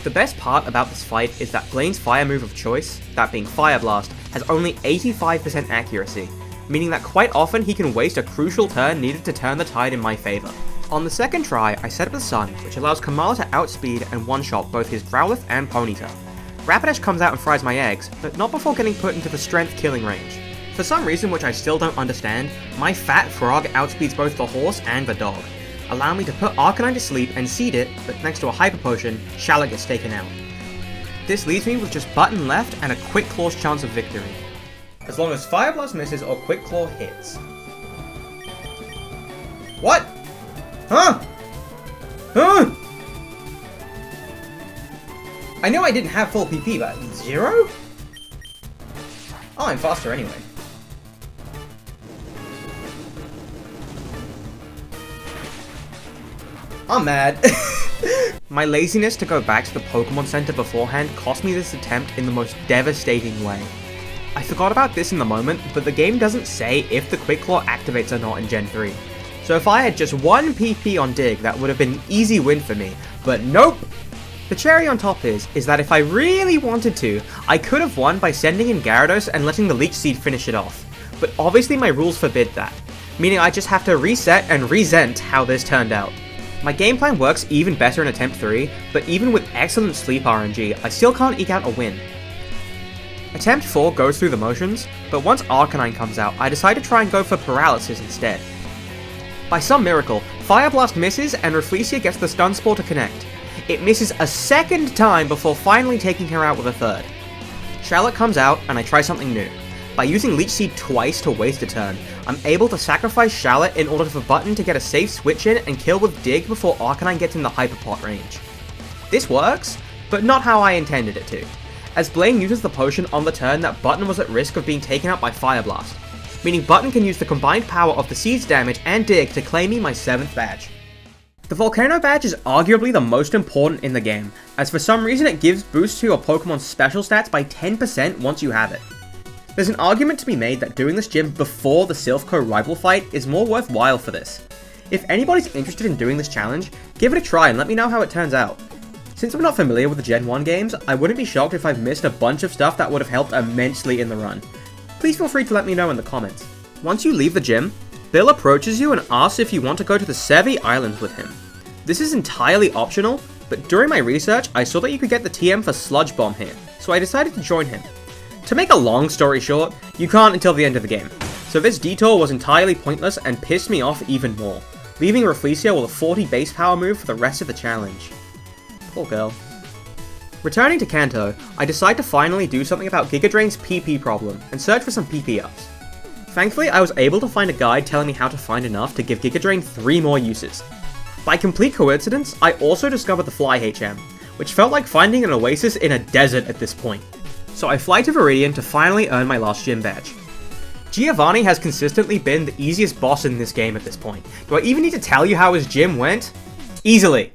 The best part about this fight is that Blaine's fire move of choice, that being Fire Blast, has only 85% accuracy, meaning that quite often he can waste a crucial turn needed to turn the tide in my favour. On the second try, I set up the Sun, which allows Kamala to outspeed and one-shot both his Growlithe and Ponyta. Rapidash comes out and fries my eggs, but not before getting put into the strength killing range. For some reason which I still don't understand, my fat frog outspeeds both the horse and the dog, allowing me to put Arcanine to sleep and seed it, but thanks to a Hyper Potion, Shallot gets taken out. This leaves me with just Button left and a Quick Claw's chance of victory. As long as Fire Blast misses or Quick Claw hits. What? Huh? Huh? I know I didn't have full PP, but 0? Oh, I'm faster anyway. I'm mad. My laziness to go back to the Pokemon Center beforehand cost me this attempt in the most devastating way. I forgot about this in the moment, but the game doesn't say if the Quick Claw activates or not in Gen 3. So if I had just 1 PP on Dig, that would have been an easy win for me, but nope! The cherry on top is that if I really wanted to, I could have won by sending in Gyarados and letting the Leech Seed finish it off. But obviously my rules forbid that, meaning I just have to reset and resent how this turned out. My game plan works even better in Attempt 3, but even with excellent sleep RNG, I still can't eke out a win. Attempt 4 goes through the motions, but once Arcanine comes out, I decide to try and go for Paralysis instead. By some miracle, Fire Blast misses and Rafflesia gets the Stun Spore to connect. It misses a second time before finally taking her out with a third. Shallot comes out and I try something new. By using Leech Seed twice to waste a turn, I'm able to sacrifice Shallot in order for Button to get a safe switch in and kill with Dig before Arcanine gets in the Hyper Pot range. This works, but not how I intended it to, as Blaine uses the potion on the turn that Button was at risk of being taken out by Fire Blast, meaning Button can use the combined power of the Seed's damage and Dig to claim me my 7th badge. The Volcano badge is arguably the most important in the game, as for some reason it gives boosts to your Pokemon's special stats by 10% once you have it. There's an argument to be made that doing this gym before the Silph Co rival fight is more worthwhile for this. If anybody's interested in doing this challenge, give it a try and let me know how it turns out. Since I'm not familiar with the Gen 1 games, I wouldn't be shocked if I've missed a bunch of stuff that would have helped immensely in the run. Please feel free to let me know in the comments. Once you leave the gym, Bill approaches you and asks if you want to go to the Sevi Islands with him. This is entirely optional, but during my research I saw that you could get the TM for Sludge Bomb here, so I decided to join him. To make a long story short, you can't until the end of the game, so this detour was entirely pointless and pissed me off even more, leaving Rafflesia with a 40 base power move for the rest of the challenge. Poor girl. Returning to Kanto, I decide to finally do something about Giga Drain's PP problem and search for some PP ups. Thankfully, I was able to find a guide telling me how to find enough to give Giga Drain 3 more uses. By complete coincidence, I also discovered the Fly HM, which felt like finding an oasis in a desert at this point. So I fly to Viridian to finally earn my last gym badge. Giovanni has consistently been the easiest boss in this game at this point. Do I even need to tell you how his gym went? Easily.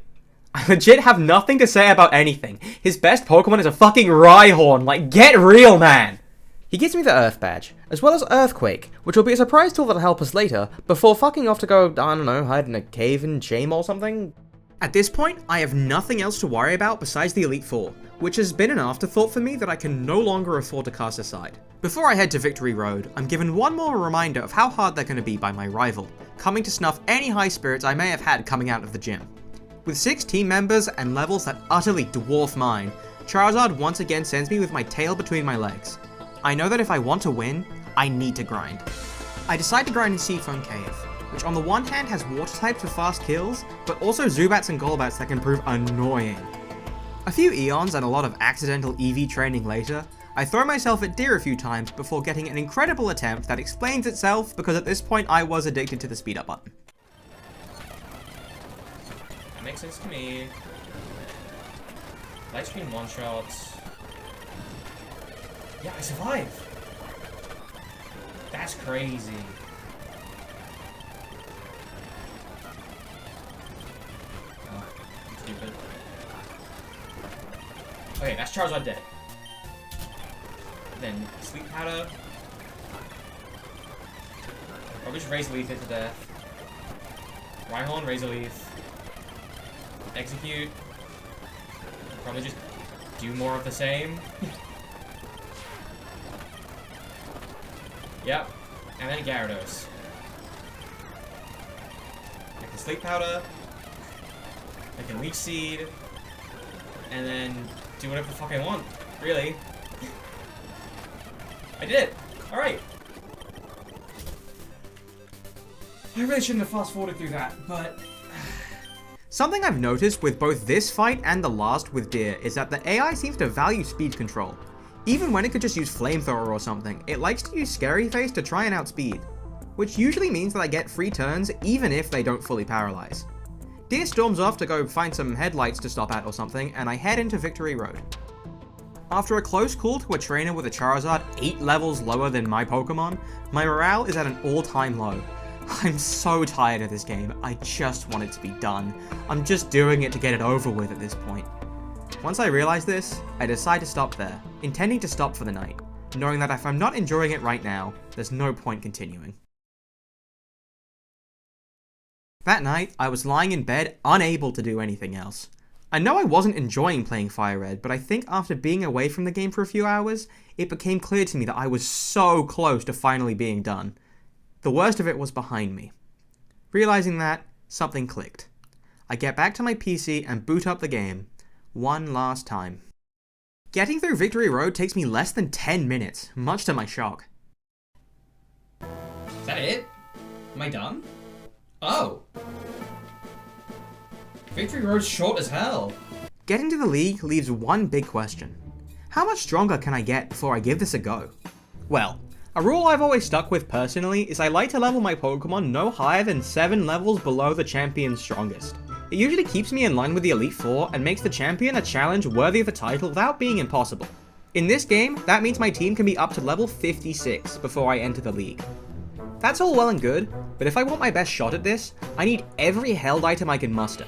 I legit have nothing to say about anything. His best Pokemon is a fucking Rhyhorn, like get real, man! He gives me the Earth badge, as well as Earthquake, which will be a surprise tool that'll help us later, before fucking off to go, I don't know, hide in a cave in shame or something. At this point, I have nothing else to worry about besides the Elite Four, which has been an afterthought for me that I can no longer afford to cast aside. Before I head to Victory Road, I'm given one more reminder of how hard they're going to be by my rival, coming to snuff any high spirits I may have had coming out of the gym. With 6 team members and levels that utterly dwarf mine, Charizard once again sends me with my tail between my legs. I know that if I want to win, I need to grind. I decide to grind in Seafoam Cave, which on the one hand has water types with fast kills, but also Zubats and Golbats that can prove annoying. A few Eons and a lot of accidental EV training later, I throw myself at deer a few times before getting an incredible attempt that explains itself because at this point I was addicted to the speed up button. That makes sense to me. Light screen one shots. Yeah, I survived! That's crazy. Oh, stupid. Okay, that's Charizard dead. Then Sleep Powder. Or just Razor Leaf it to death. Rhyhorn, Razor Leaf. Execute. Probably just do more of the same. Yep. And then Gyarados. I can Sleep Powder. I can Leech Seed. And then do whatever the fuck I want. Really. I did it! Alright. I really shouldn't have fast forwarded through that, but... Something I've noticed with both this fight and the last with Deer is that the AI seems to value speed control. Even when it could just use Flamethrower or something, it likes to use Scary Face to try and outspeed, which usually means that I get free turns even if they don't fully paralyze. Deer storms off to go find some headlights to stop at or something, and I head into Victory Road. After a close call to a trainer with a Charizard 8 levels lower than my Pokemon, my morale is at an all-time low. I'm so tired of this game, I just want it to be done. I'm just doing it to get it over with at this point. Once I realize this, I decide to stop there, intending to stop for the night, knowing that if I'm not enjoying it right now, there's no point continuing. That night, I was lying in bed, unable to do anything else. I know I wasn't enjoying playing Fire Red, but I think after being away from the game for a few hours, it became clear to me that I was so close to finally being done. The worst of it was behind me. Realizing that, something clicked. I get back to my PC and boot up the game, one last time. Getting through Victory Road takes me less than 10 minutes, much to my shock. Is that it? Am I done? Oh! Victory Road's short as hell. Getting to the league leaves one big question. How much stronger can I get before I give this a go? Well, a rule I've always stuck with personally is I like to level my Pokemon no higher than 7 levels below the champion's strongest. It usually keeps me in line with the Elite Four and makes the champion a challenge worthy of the title without being impossible. In this game, that means my team can be up to level 56 before I enter the league. That's all well and good, but if I want my best shot at this, I need every held item I can muster.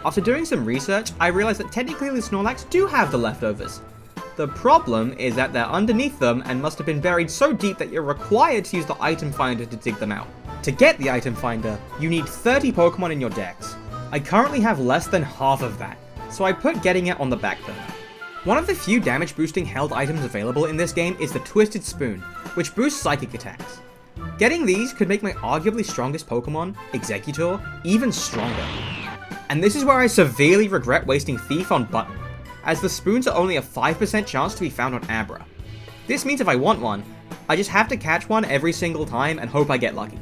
After doing some research, I realized that technically the Snorlax do have the leftovers. The problem is that they're underneath them and must have been buried so deep that you're required to use the item finder to dig them out. To get the item finder, you need 30 Pokemon in your dex. I currently have less than half of that, so I put getting it on the back burner. One of the few damage boosting held items available in this game is the Twisted Spoon, which boosts psychic attacks. Getting these could make my arguably strongest Pokemon, Exeggutor, even stronger. And this is where I severely regret wasting Thief on Button, as the spoons are only a 5% chance to be found on Abra. This means if I want one, I just have to catch one every single time and hope I get lucky.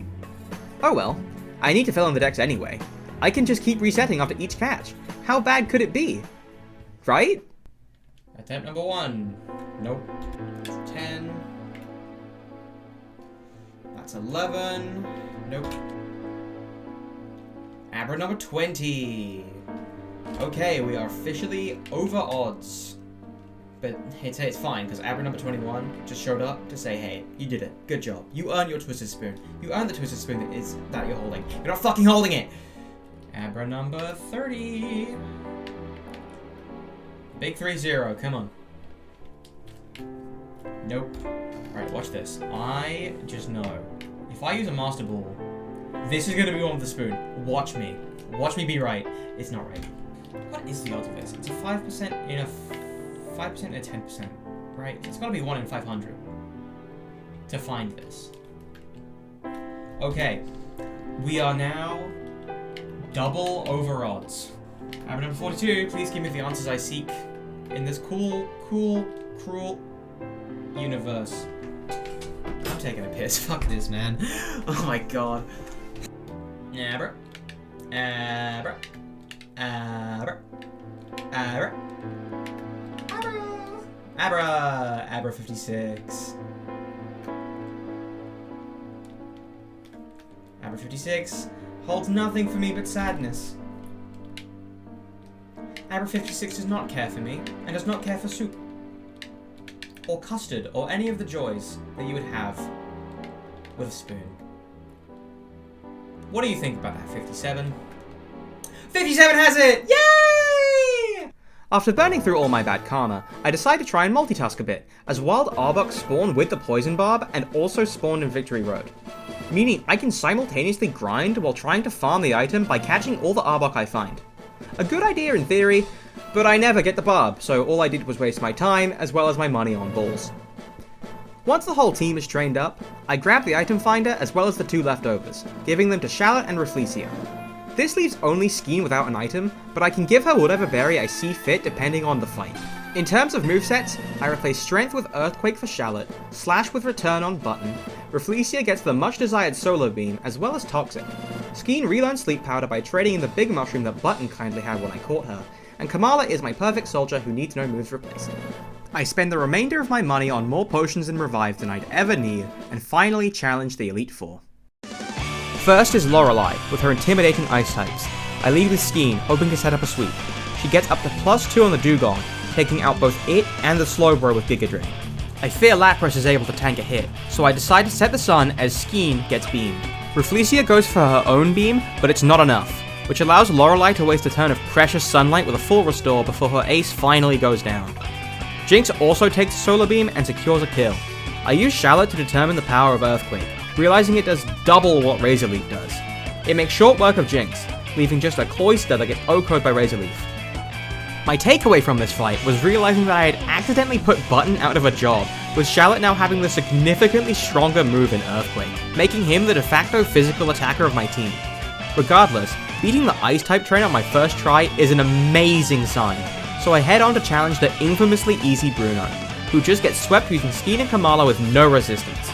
Oh well, I need to fill in the dex anyway. I can just keep resetting after each catch. How bad could it be? Right? Attempt number 1. Nope. 10. That's 11. Nope. Abra number 20. Okay, we are officially over odds. But it's fine, because Abra number 21 just showed up to say, hey, you did it. Good job. You earned your Twisted Spoon. You earned the Twisted Spoon that you're holding. You're not fucking holding it! Abra number 30. Big 3-0, come on. Nope. Alright, watch this. I just know. If I use a Master Ball, this is gonna be one with the spoon. Watch me. Watch me be right. It's not right. What is the odds of this? It's a 5% in a 5% and a 10%, right? It's gotta be 1 in 500 to find this. Okay. We are now double over odds. Abra number 42, please give me the answers I seek in this cool, cruel universe. I'm taking a piss. Fuck this, man. Oh my god. Abra. Abra. Abra. Abra. Abra. Abra. Abra 56. Abra 56 holds nothing for me but sadness. Abra 56 does not care for me, and does not care for soup, or custard, or any of the joys that you would have with a spoon. What do you think about that, 57? 57 has it! Yay! After burning through all my bad karma, I decide to try and multitask a bit, as Wild Arbok spawned with the Poison Barb and also spawned in Victory Road. Meaning I can simultaneously grind while trying to farm the item by catching all the Arbok I find. A good idea in theory, But I never get the barb, so all I did was waste my time as well as my money on balls. Once the whole team is trained up, I grab the item finder as well as the 2 leftovers, giving them to Shallot and Rafflesia. This leaves only Skeen without an item, but I can give her whatever berry I see fit depending on the fight. In terms of movesets, I replace Strength with Earthquake for Shallot, Slash with Return on Button, Rafflesia gets the much desired Solar Beam as well as Toxic. Skeen relearns Sleep Powder by trading in the big mushroom that Button kindly had when I caught her, and Kamala is my perfect soldier who needs no moves replacing. I spend the remainder of my money on more potions and revive than I'd ever need, and finally challenge the Elite Four. First is Lorelei, with her intimidating ice types. I lead with Skeen, hoping to set up a sweep. She gets up to +2 on the Dugong, taking out both it and the Slowbro with Giga Drain. I fear Lapras is able to tank a hit, so I decide to set the Sun as Skeen gets beamed. Rafflesia goes for her own beam, but it's not enough, which allows Lorelei to waste a turn of precious sunlight with a full restore before her ace finally goes down. Jinx also takes a Solar Beam and secures a kill. I use Shallot to determine the power of Earthquake, realizing it does double what Razor Leaf does. It makes short work of Jinx, leaving just a Cloyster that gets OHKO'd by Razor Leaf. My takeaway from this fight was realizing that I had accidentally put Button out of a job, with Shallot now having the significantly stronger move in Earthquake, making him the de facto physical attacker of my team. Regardless, beating the Ice-type trainer on my first try is an amazing sign, so I head on to challenge the infamously easy Bruno, who just gets swept using Skeen and Kamala with no resistance.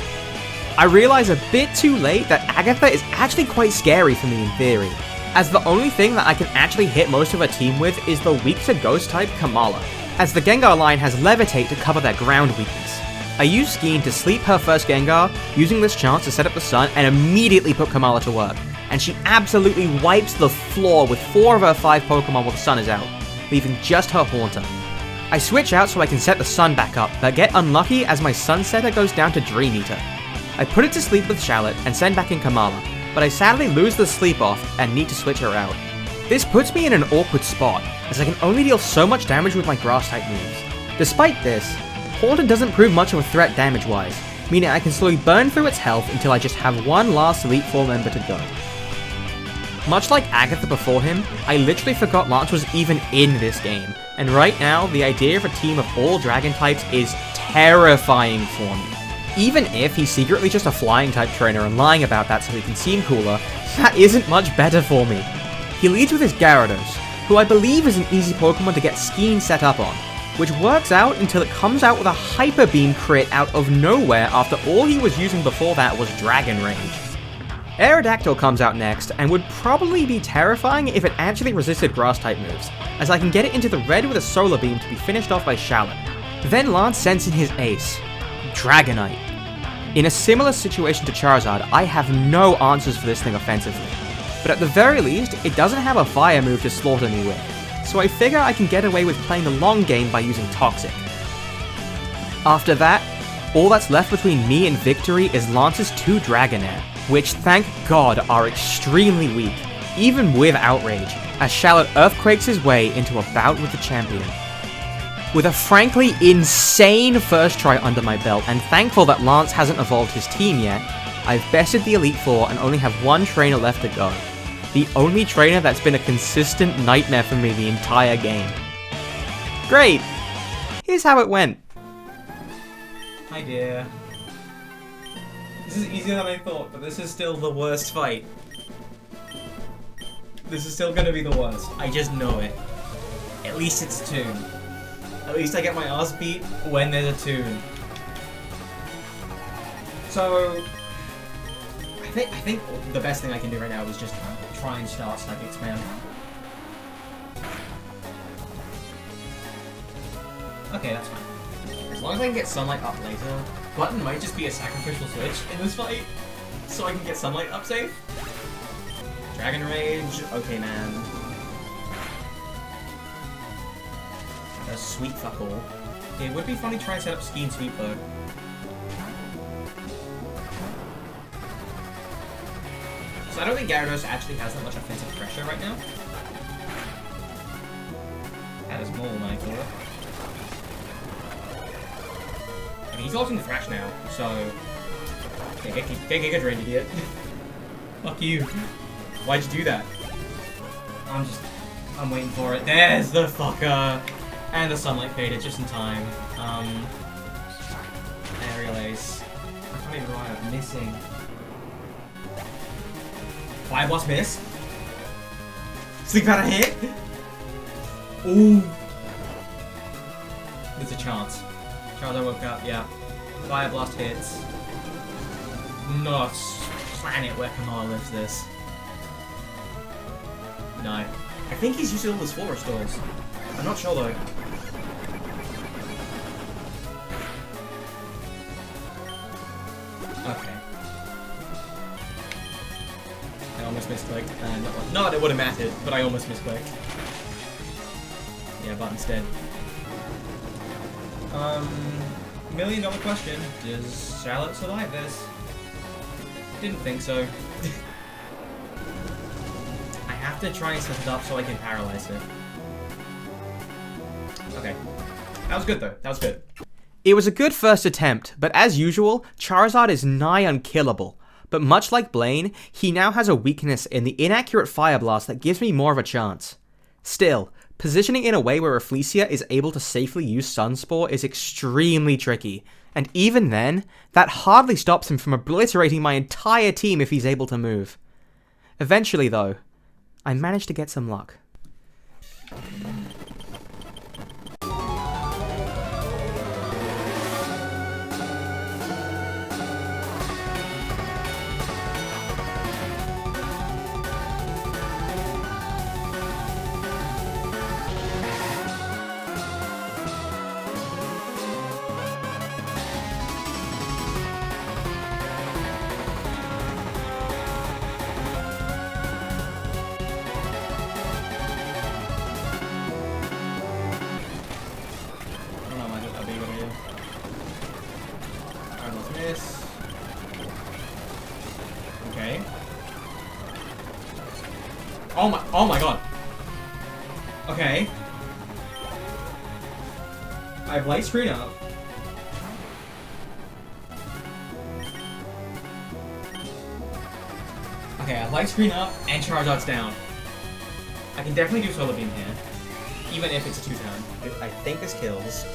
I realize a bit too late that Agatha is actually quite scary for me in theory, as the only thing that I can actually hit most of her team with is the weak to Ghost type Kamala, as the Gengar line has Levitate to cover their ground weakness. I use Skeen to sleep her first Gengar, using this chance to set up the Sun and immediately put Kamala to work, and she absolutely wipes the floor with 4 of her 5 Pokemon while the Sun is out, leaving just her Haunter. I switch out so I can set the Sun back up, but get unlucky as my Sunsetter goes down to Dream Eater. I put it to sleep with Shallot and send back in Kamala, but I sadly lose the sleep off and need to switch her out. This puts me in an awkward spot, as I can only deal so much damage with my grass type moves. Despite this, Haunter doesn't prove much of a threat damage wise, meaning I can slowly burn through its health until I just have one last Elite Four member to go. Much like Agatha before him, I literally forgot Lance was even in this game, and right now the idea of a team of all dragon types is terrifying for me. Even if he's secretly just a flying type trainer and lying about that so he can seem cooler, that isn't much better for me. He leads with his Gyarados, who I believe is an easy Pokemon to get Skeen set up on, which works out until it comes out with a Hyper Beam crit out of nowhere after all he was using before that was Dragon Rage. Aerodactyl comes out next, and would probably be terrifying if it actually resisted grass type moves, as I can get it into the red with a Solar Beam to be finished off by Shallot. Then Lance sends in his ace, Dragonite. In a similar situation to Charizard, I have no answers for this thing offensively, but at the very least, it doesn't have a fire move to slaughter me with, so I figure I can get away with playing the long game by using Toxic. After that, all that's left between me and victory is Lance's 2 Dragonair, which thank God are extremely weak, even with Outrage, as Shallot earthquakes his way into a bout with the champion. With a frankly insane first try under my belt, and thankful that Lance hasn't evolved his team yet, I've bested the Elite Four and only have one trainer left to go. The only trainer that's been a consistent nightmare for me the entire game. Great! Here's how it went. Hi dear. This is easier than I thought, but this is still the worst fight. This is still gonna be the worst. I just know it. At least it's Toon. At least I get my ass beat when there's a Toon. So, I think the best thing I can do right now is just try and start Psychic Spam. Okay, that's fine. As long as I can get Sunlight up later, Button might just be a sacrificial switch in this fight, so I can get Sunlight up safe. Dragon Rage, okay man. A sweet fuck all. It would be funny to try and set up Skeen Sweep though. So I don't think Gyarados actually has that much offensive pressure right now. That is more than I thought. I mean, he's ulting Thrash now, so... Okay, get Giga Drained, idiot. Fuck you. Why'd you do that? I'm just I'm waiting for it. There's the fucker! And the sunlight faded just in time. Aerial Ace. I can't even remember what I'm missing. Fire Blast miss. Sleep out a hit. Ooh. There's a chance. Chance I woke up, yeah. Fire Blast hits. Not a planet where Kamala lives this. No. I think he's used all his full restores. I'm not sure though. Okay. I almost misclicked. Not it would have mattered, but I almost misclicked. Yeah, button's dead. $1,000,000 question. Does Charlotte survive this? Didn't think so. I have to try and set it up so I can paralyze it. Okay. That was good though. That was good. It was a good first attempt, but as usual, Charizard is nigh unkillable. But much like Blaine, he now has a weakness in the inaccurate Fire Blast that gives me more of a chance. Still, positioning in a way where Rafflesia is able to safely use Sunspore is extremely tricky, and even then, that hardly stops him from obliterating my entire team if he's able to move. Eventually though, I managed to get some luck. Okay. Oh my god. Okay. I have light screen up. Okay, I have light screen up and Charizard's down. I can definitely do Solar Beam here. Even if it's a 2-turn. I think this kills.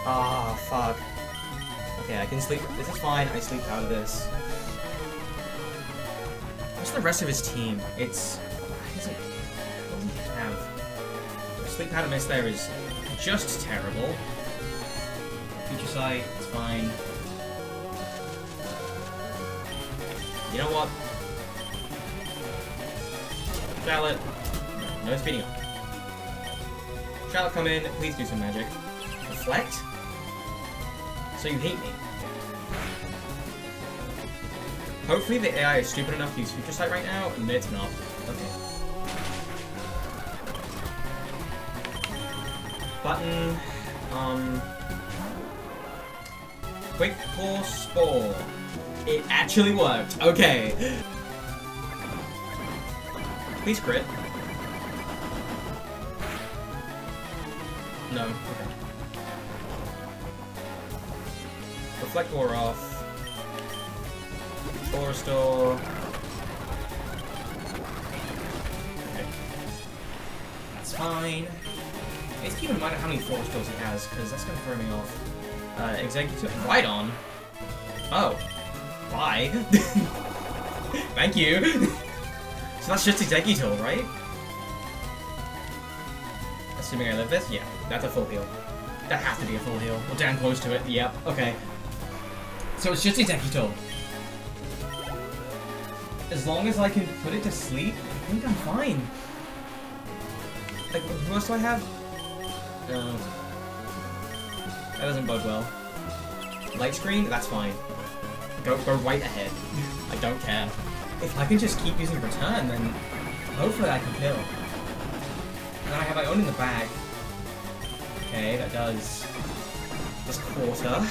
Ah, fuck. Okay, I can sleep. This is fine. I sleep out of this. What's the rest of his team? It's... What does he have? Sleep out of miss there is just terrible. Future Sight, it's fine. You know what? Charlotte. No speeding up. Charlotte, come in. Please do some magic. Reflect? So you hate me. Hopefully the AI is stupid enough to use Future Sight right now, and it's not. Okay. Button. Quick Claw Spore. It actually worked. Okay. Please crit. No. Okay. Reflector off. Floor Restore. Okay. That's fine. Let's keep in mind how many Floor Restores he has, because that's going to throw me off. Executive. Right on. Oh. Bye. Thank you. So that's just Executor, right? Assuming I live this? Yeah, that's a full heal. That has to be a full heal. We're damn close to it. Yep, okay. So it's just Executor. As long as I can put it to sleep, I think I'm fine. Like, who else do I have? No. That doesn't bode well. Light screen? That's fine. Go right ahead. I don't care. If I can just keep using return, then hopefully I can kill. And then I have my own in the bag. Okay, that does this quarter.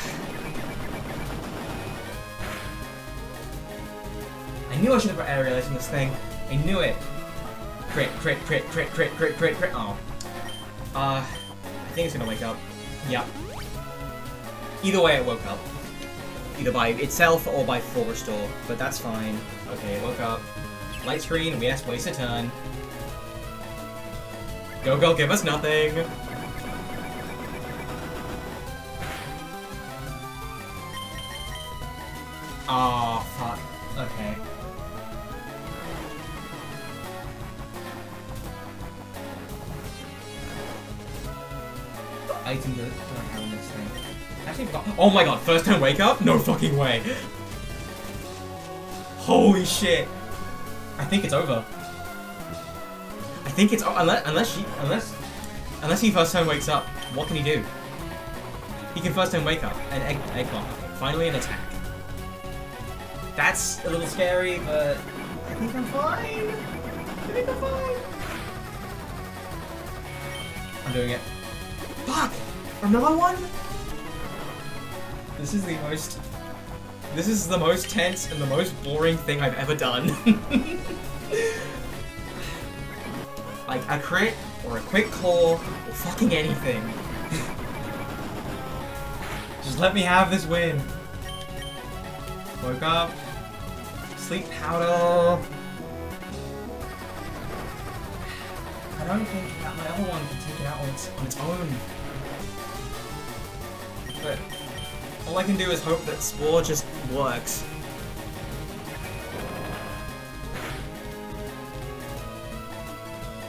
I knew I should have put aerial ace on this thing. I knew it. Crit, crit, crit, crit, crit, crit, crit, crit. Oh. I think it's gonna wake up. Yep. Either way, it woke up. either by itself or by full restore, but that's fine. Okay, woke up. Light screen, yes, waste a turn. Go, girl, give us nothing. Oh, fuck. Okay. What item do I have in this thing? Actually, oh my god, first time wake up? No fucking way. Holy shit. I think it's over. I think it's unless he first time wakes up. What can he do? He can first time wake up and egg bomb. Finally an attack. That's a little scary, but I think I'm fine. I think I'm fine. I'm doing it. Fuck! Another one? This is the most tense and the most boring thing I've ever done. Like a crit or a quick claw or fucking anything. Just let me have this win. Woke up. Sleep powder. I don't think that my other one can take it out on its own. But all I can do is hope that Spore just works.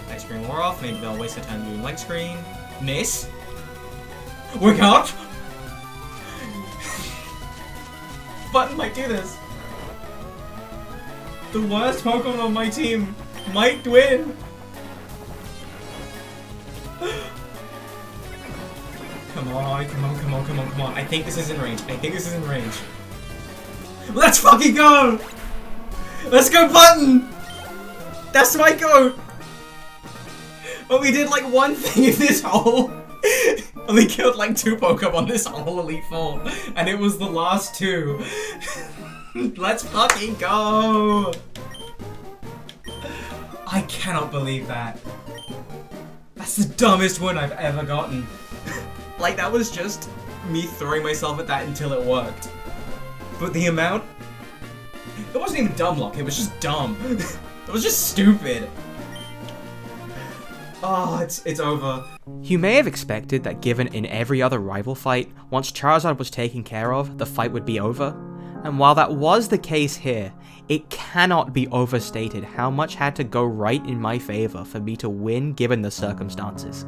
Light screen wore off, maybe they'll waste their time doing light screen. Miss! Wake up! Button might do this. The worst Pokemon on my team might win. Come on, come on, come on, come on, come on. I think this is in range. Let's fucking go! Let's go, Button! That's my goat! Only did like one thing in this hole. Only killed like 2 Pokemon this whole Elite Four. And it was the last 2. Let's fucking go! I cannot believe that. That's the dumbest win I've ever gotten. Like, that was just me throwing myself at that until it worked. But the amount... It wasn't even dumb luck, it was just dumb. It was just stupid. Oh, it's over. You may have expected that given in every other rival fight, once Charizard was taken care of, the fight would be over. And while that was the case here, it cannot be overstated how much had to go right in my favor for me to win given the circumstances.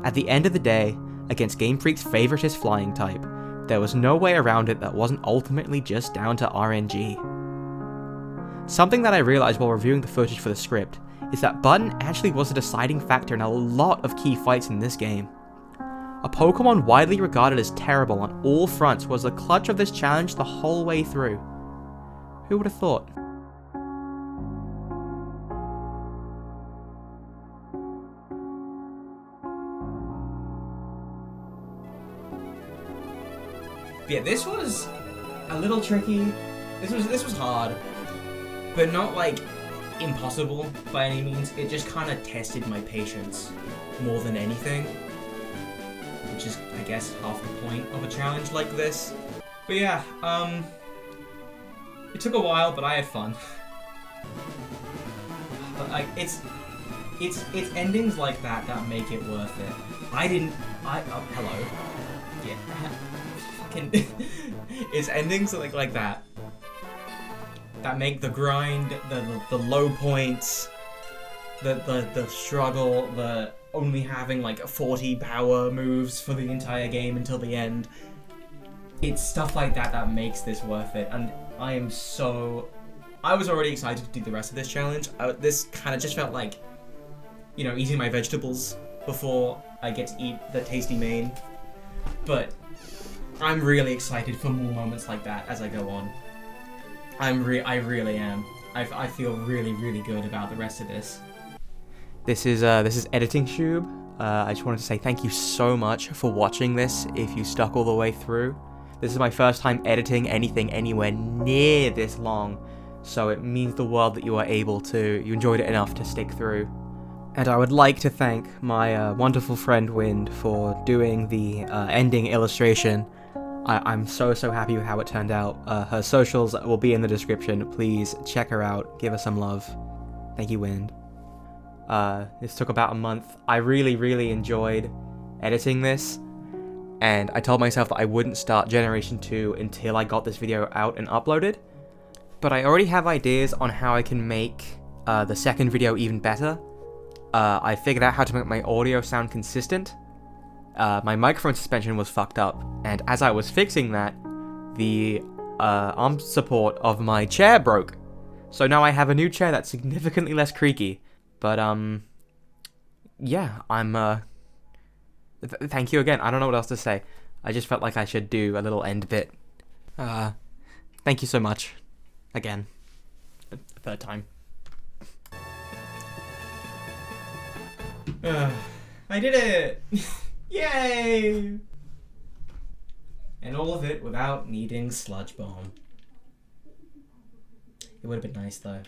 At the end of the day, against Game Freak's favoritist flying type, there was no way around it that wasn't ultimately just down to RNG. Something that I realized while reviewing the footage for the script is that Button actually was a deciding factor in a lot of key fights in this game. A Pokemon widely regarded as terrible on all fronts was the clutch of this challenge the whole way through. Who would have thought? Yeah, this was a little tricky. This was hard, but not like impossible by any means. It just kind of tested my patience more than anything, which is, I guess, half the point of a challenge like this. But yeah, it took a while, but I had fun. But like, it's endings like that that make it worth it. Hello. Yeah. Fucking. It's endings like that that make the grind, the low points, the struggle, the only having like 40 power moves for the entire game until the end. It's stuff like that that makes this worth it, and I was already excited to do the rest of this challenge. This kind of just felt like, you know, eating my vegetables before I get to eat the tasty main. But I'm really excited for more moments like that as I go on. I really am. I feel really, really good about the rest of this. This is Editing Tube. I just wanted to say thank you so much for watching this if you stuck all the way through. This is my first time editing anything anywhere near this long, so it means the world that you enjoyed it enough to stick through. And I would like to thank my wonderful friend Wind for doing the ending illustration. I'm so happy with how it turned out. Her socials will be in the description. Please check her out. Give her some love. Thank you, Wind. This took about a month. I really enjoyed editing this, and I told myself that I wouldn't start Generation 2 until I got this video out and uploaded. But I already have ideas on how I can make the second video even better. I figured out how to make my audio sound consistent. My microphone suspension was fucked up, and as I was fixing that, the arm support of my chair broke. So now I have a new chair that's significantly less creaky. But, yeah, thank you again. I don't know what else to say. I just felt like I should do a little end bit. Thank you so much. Again. A third time. I did it! Yay! And all of it without needing Sludge Bomb. It would have been nice though.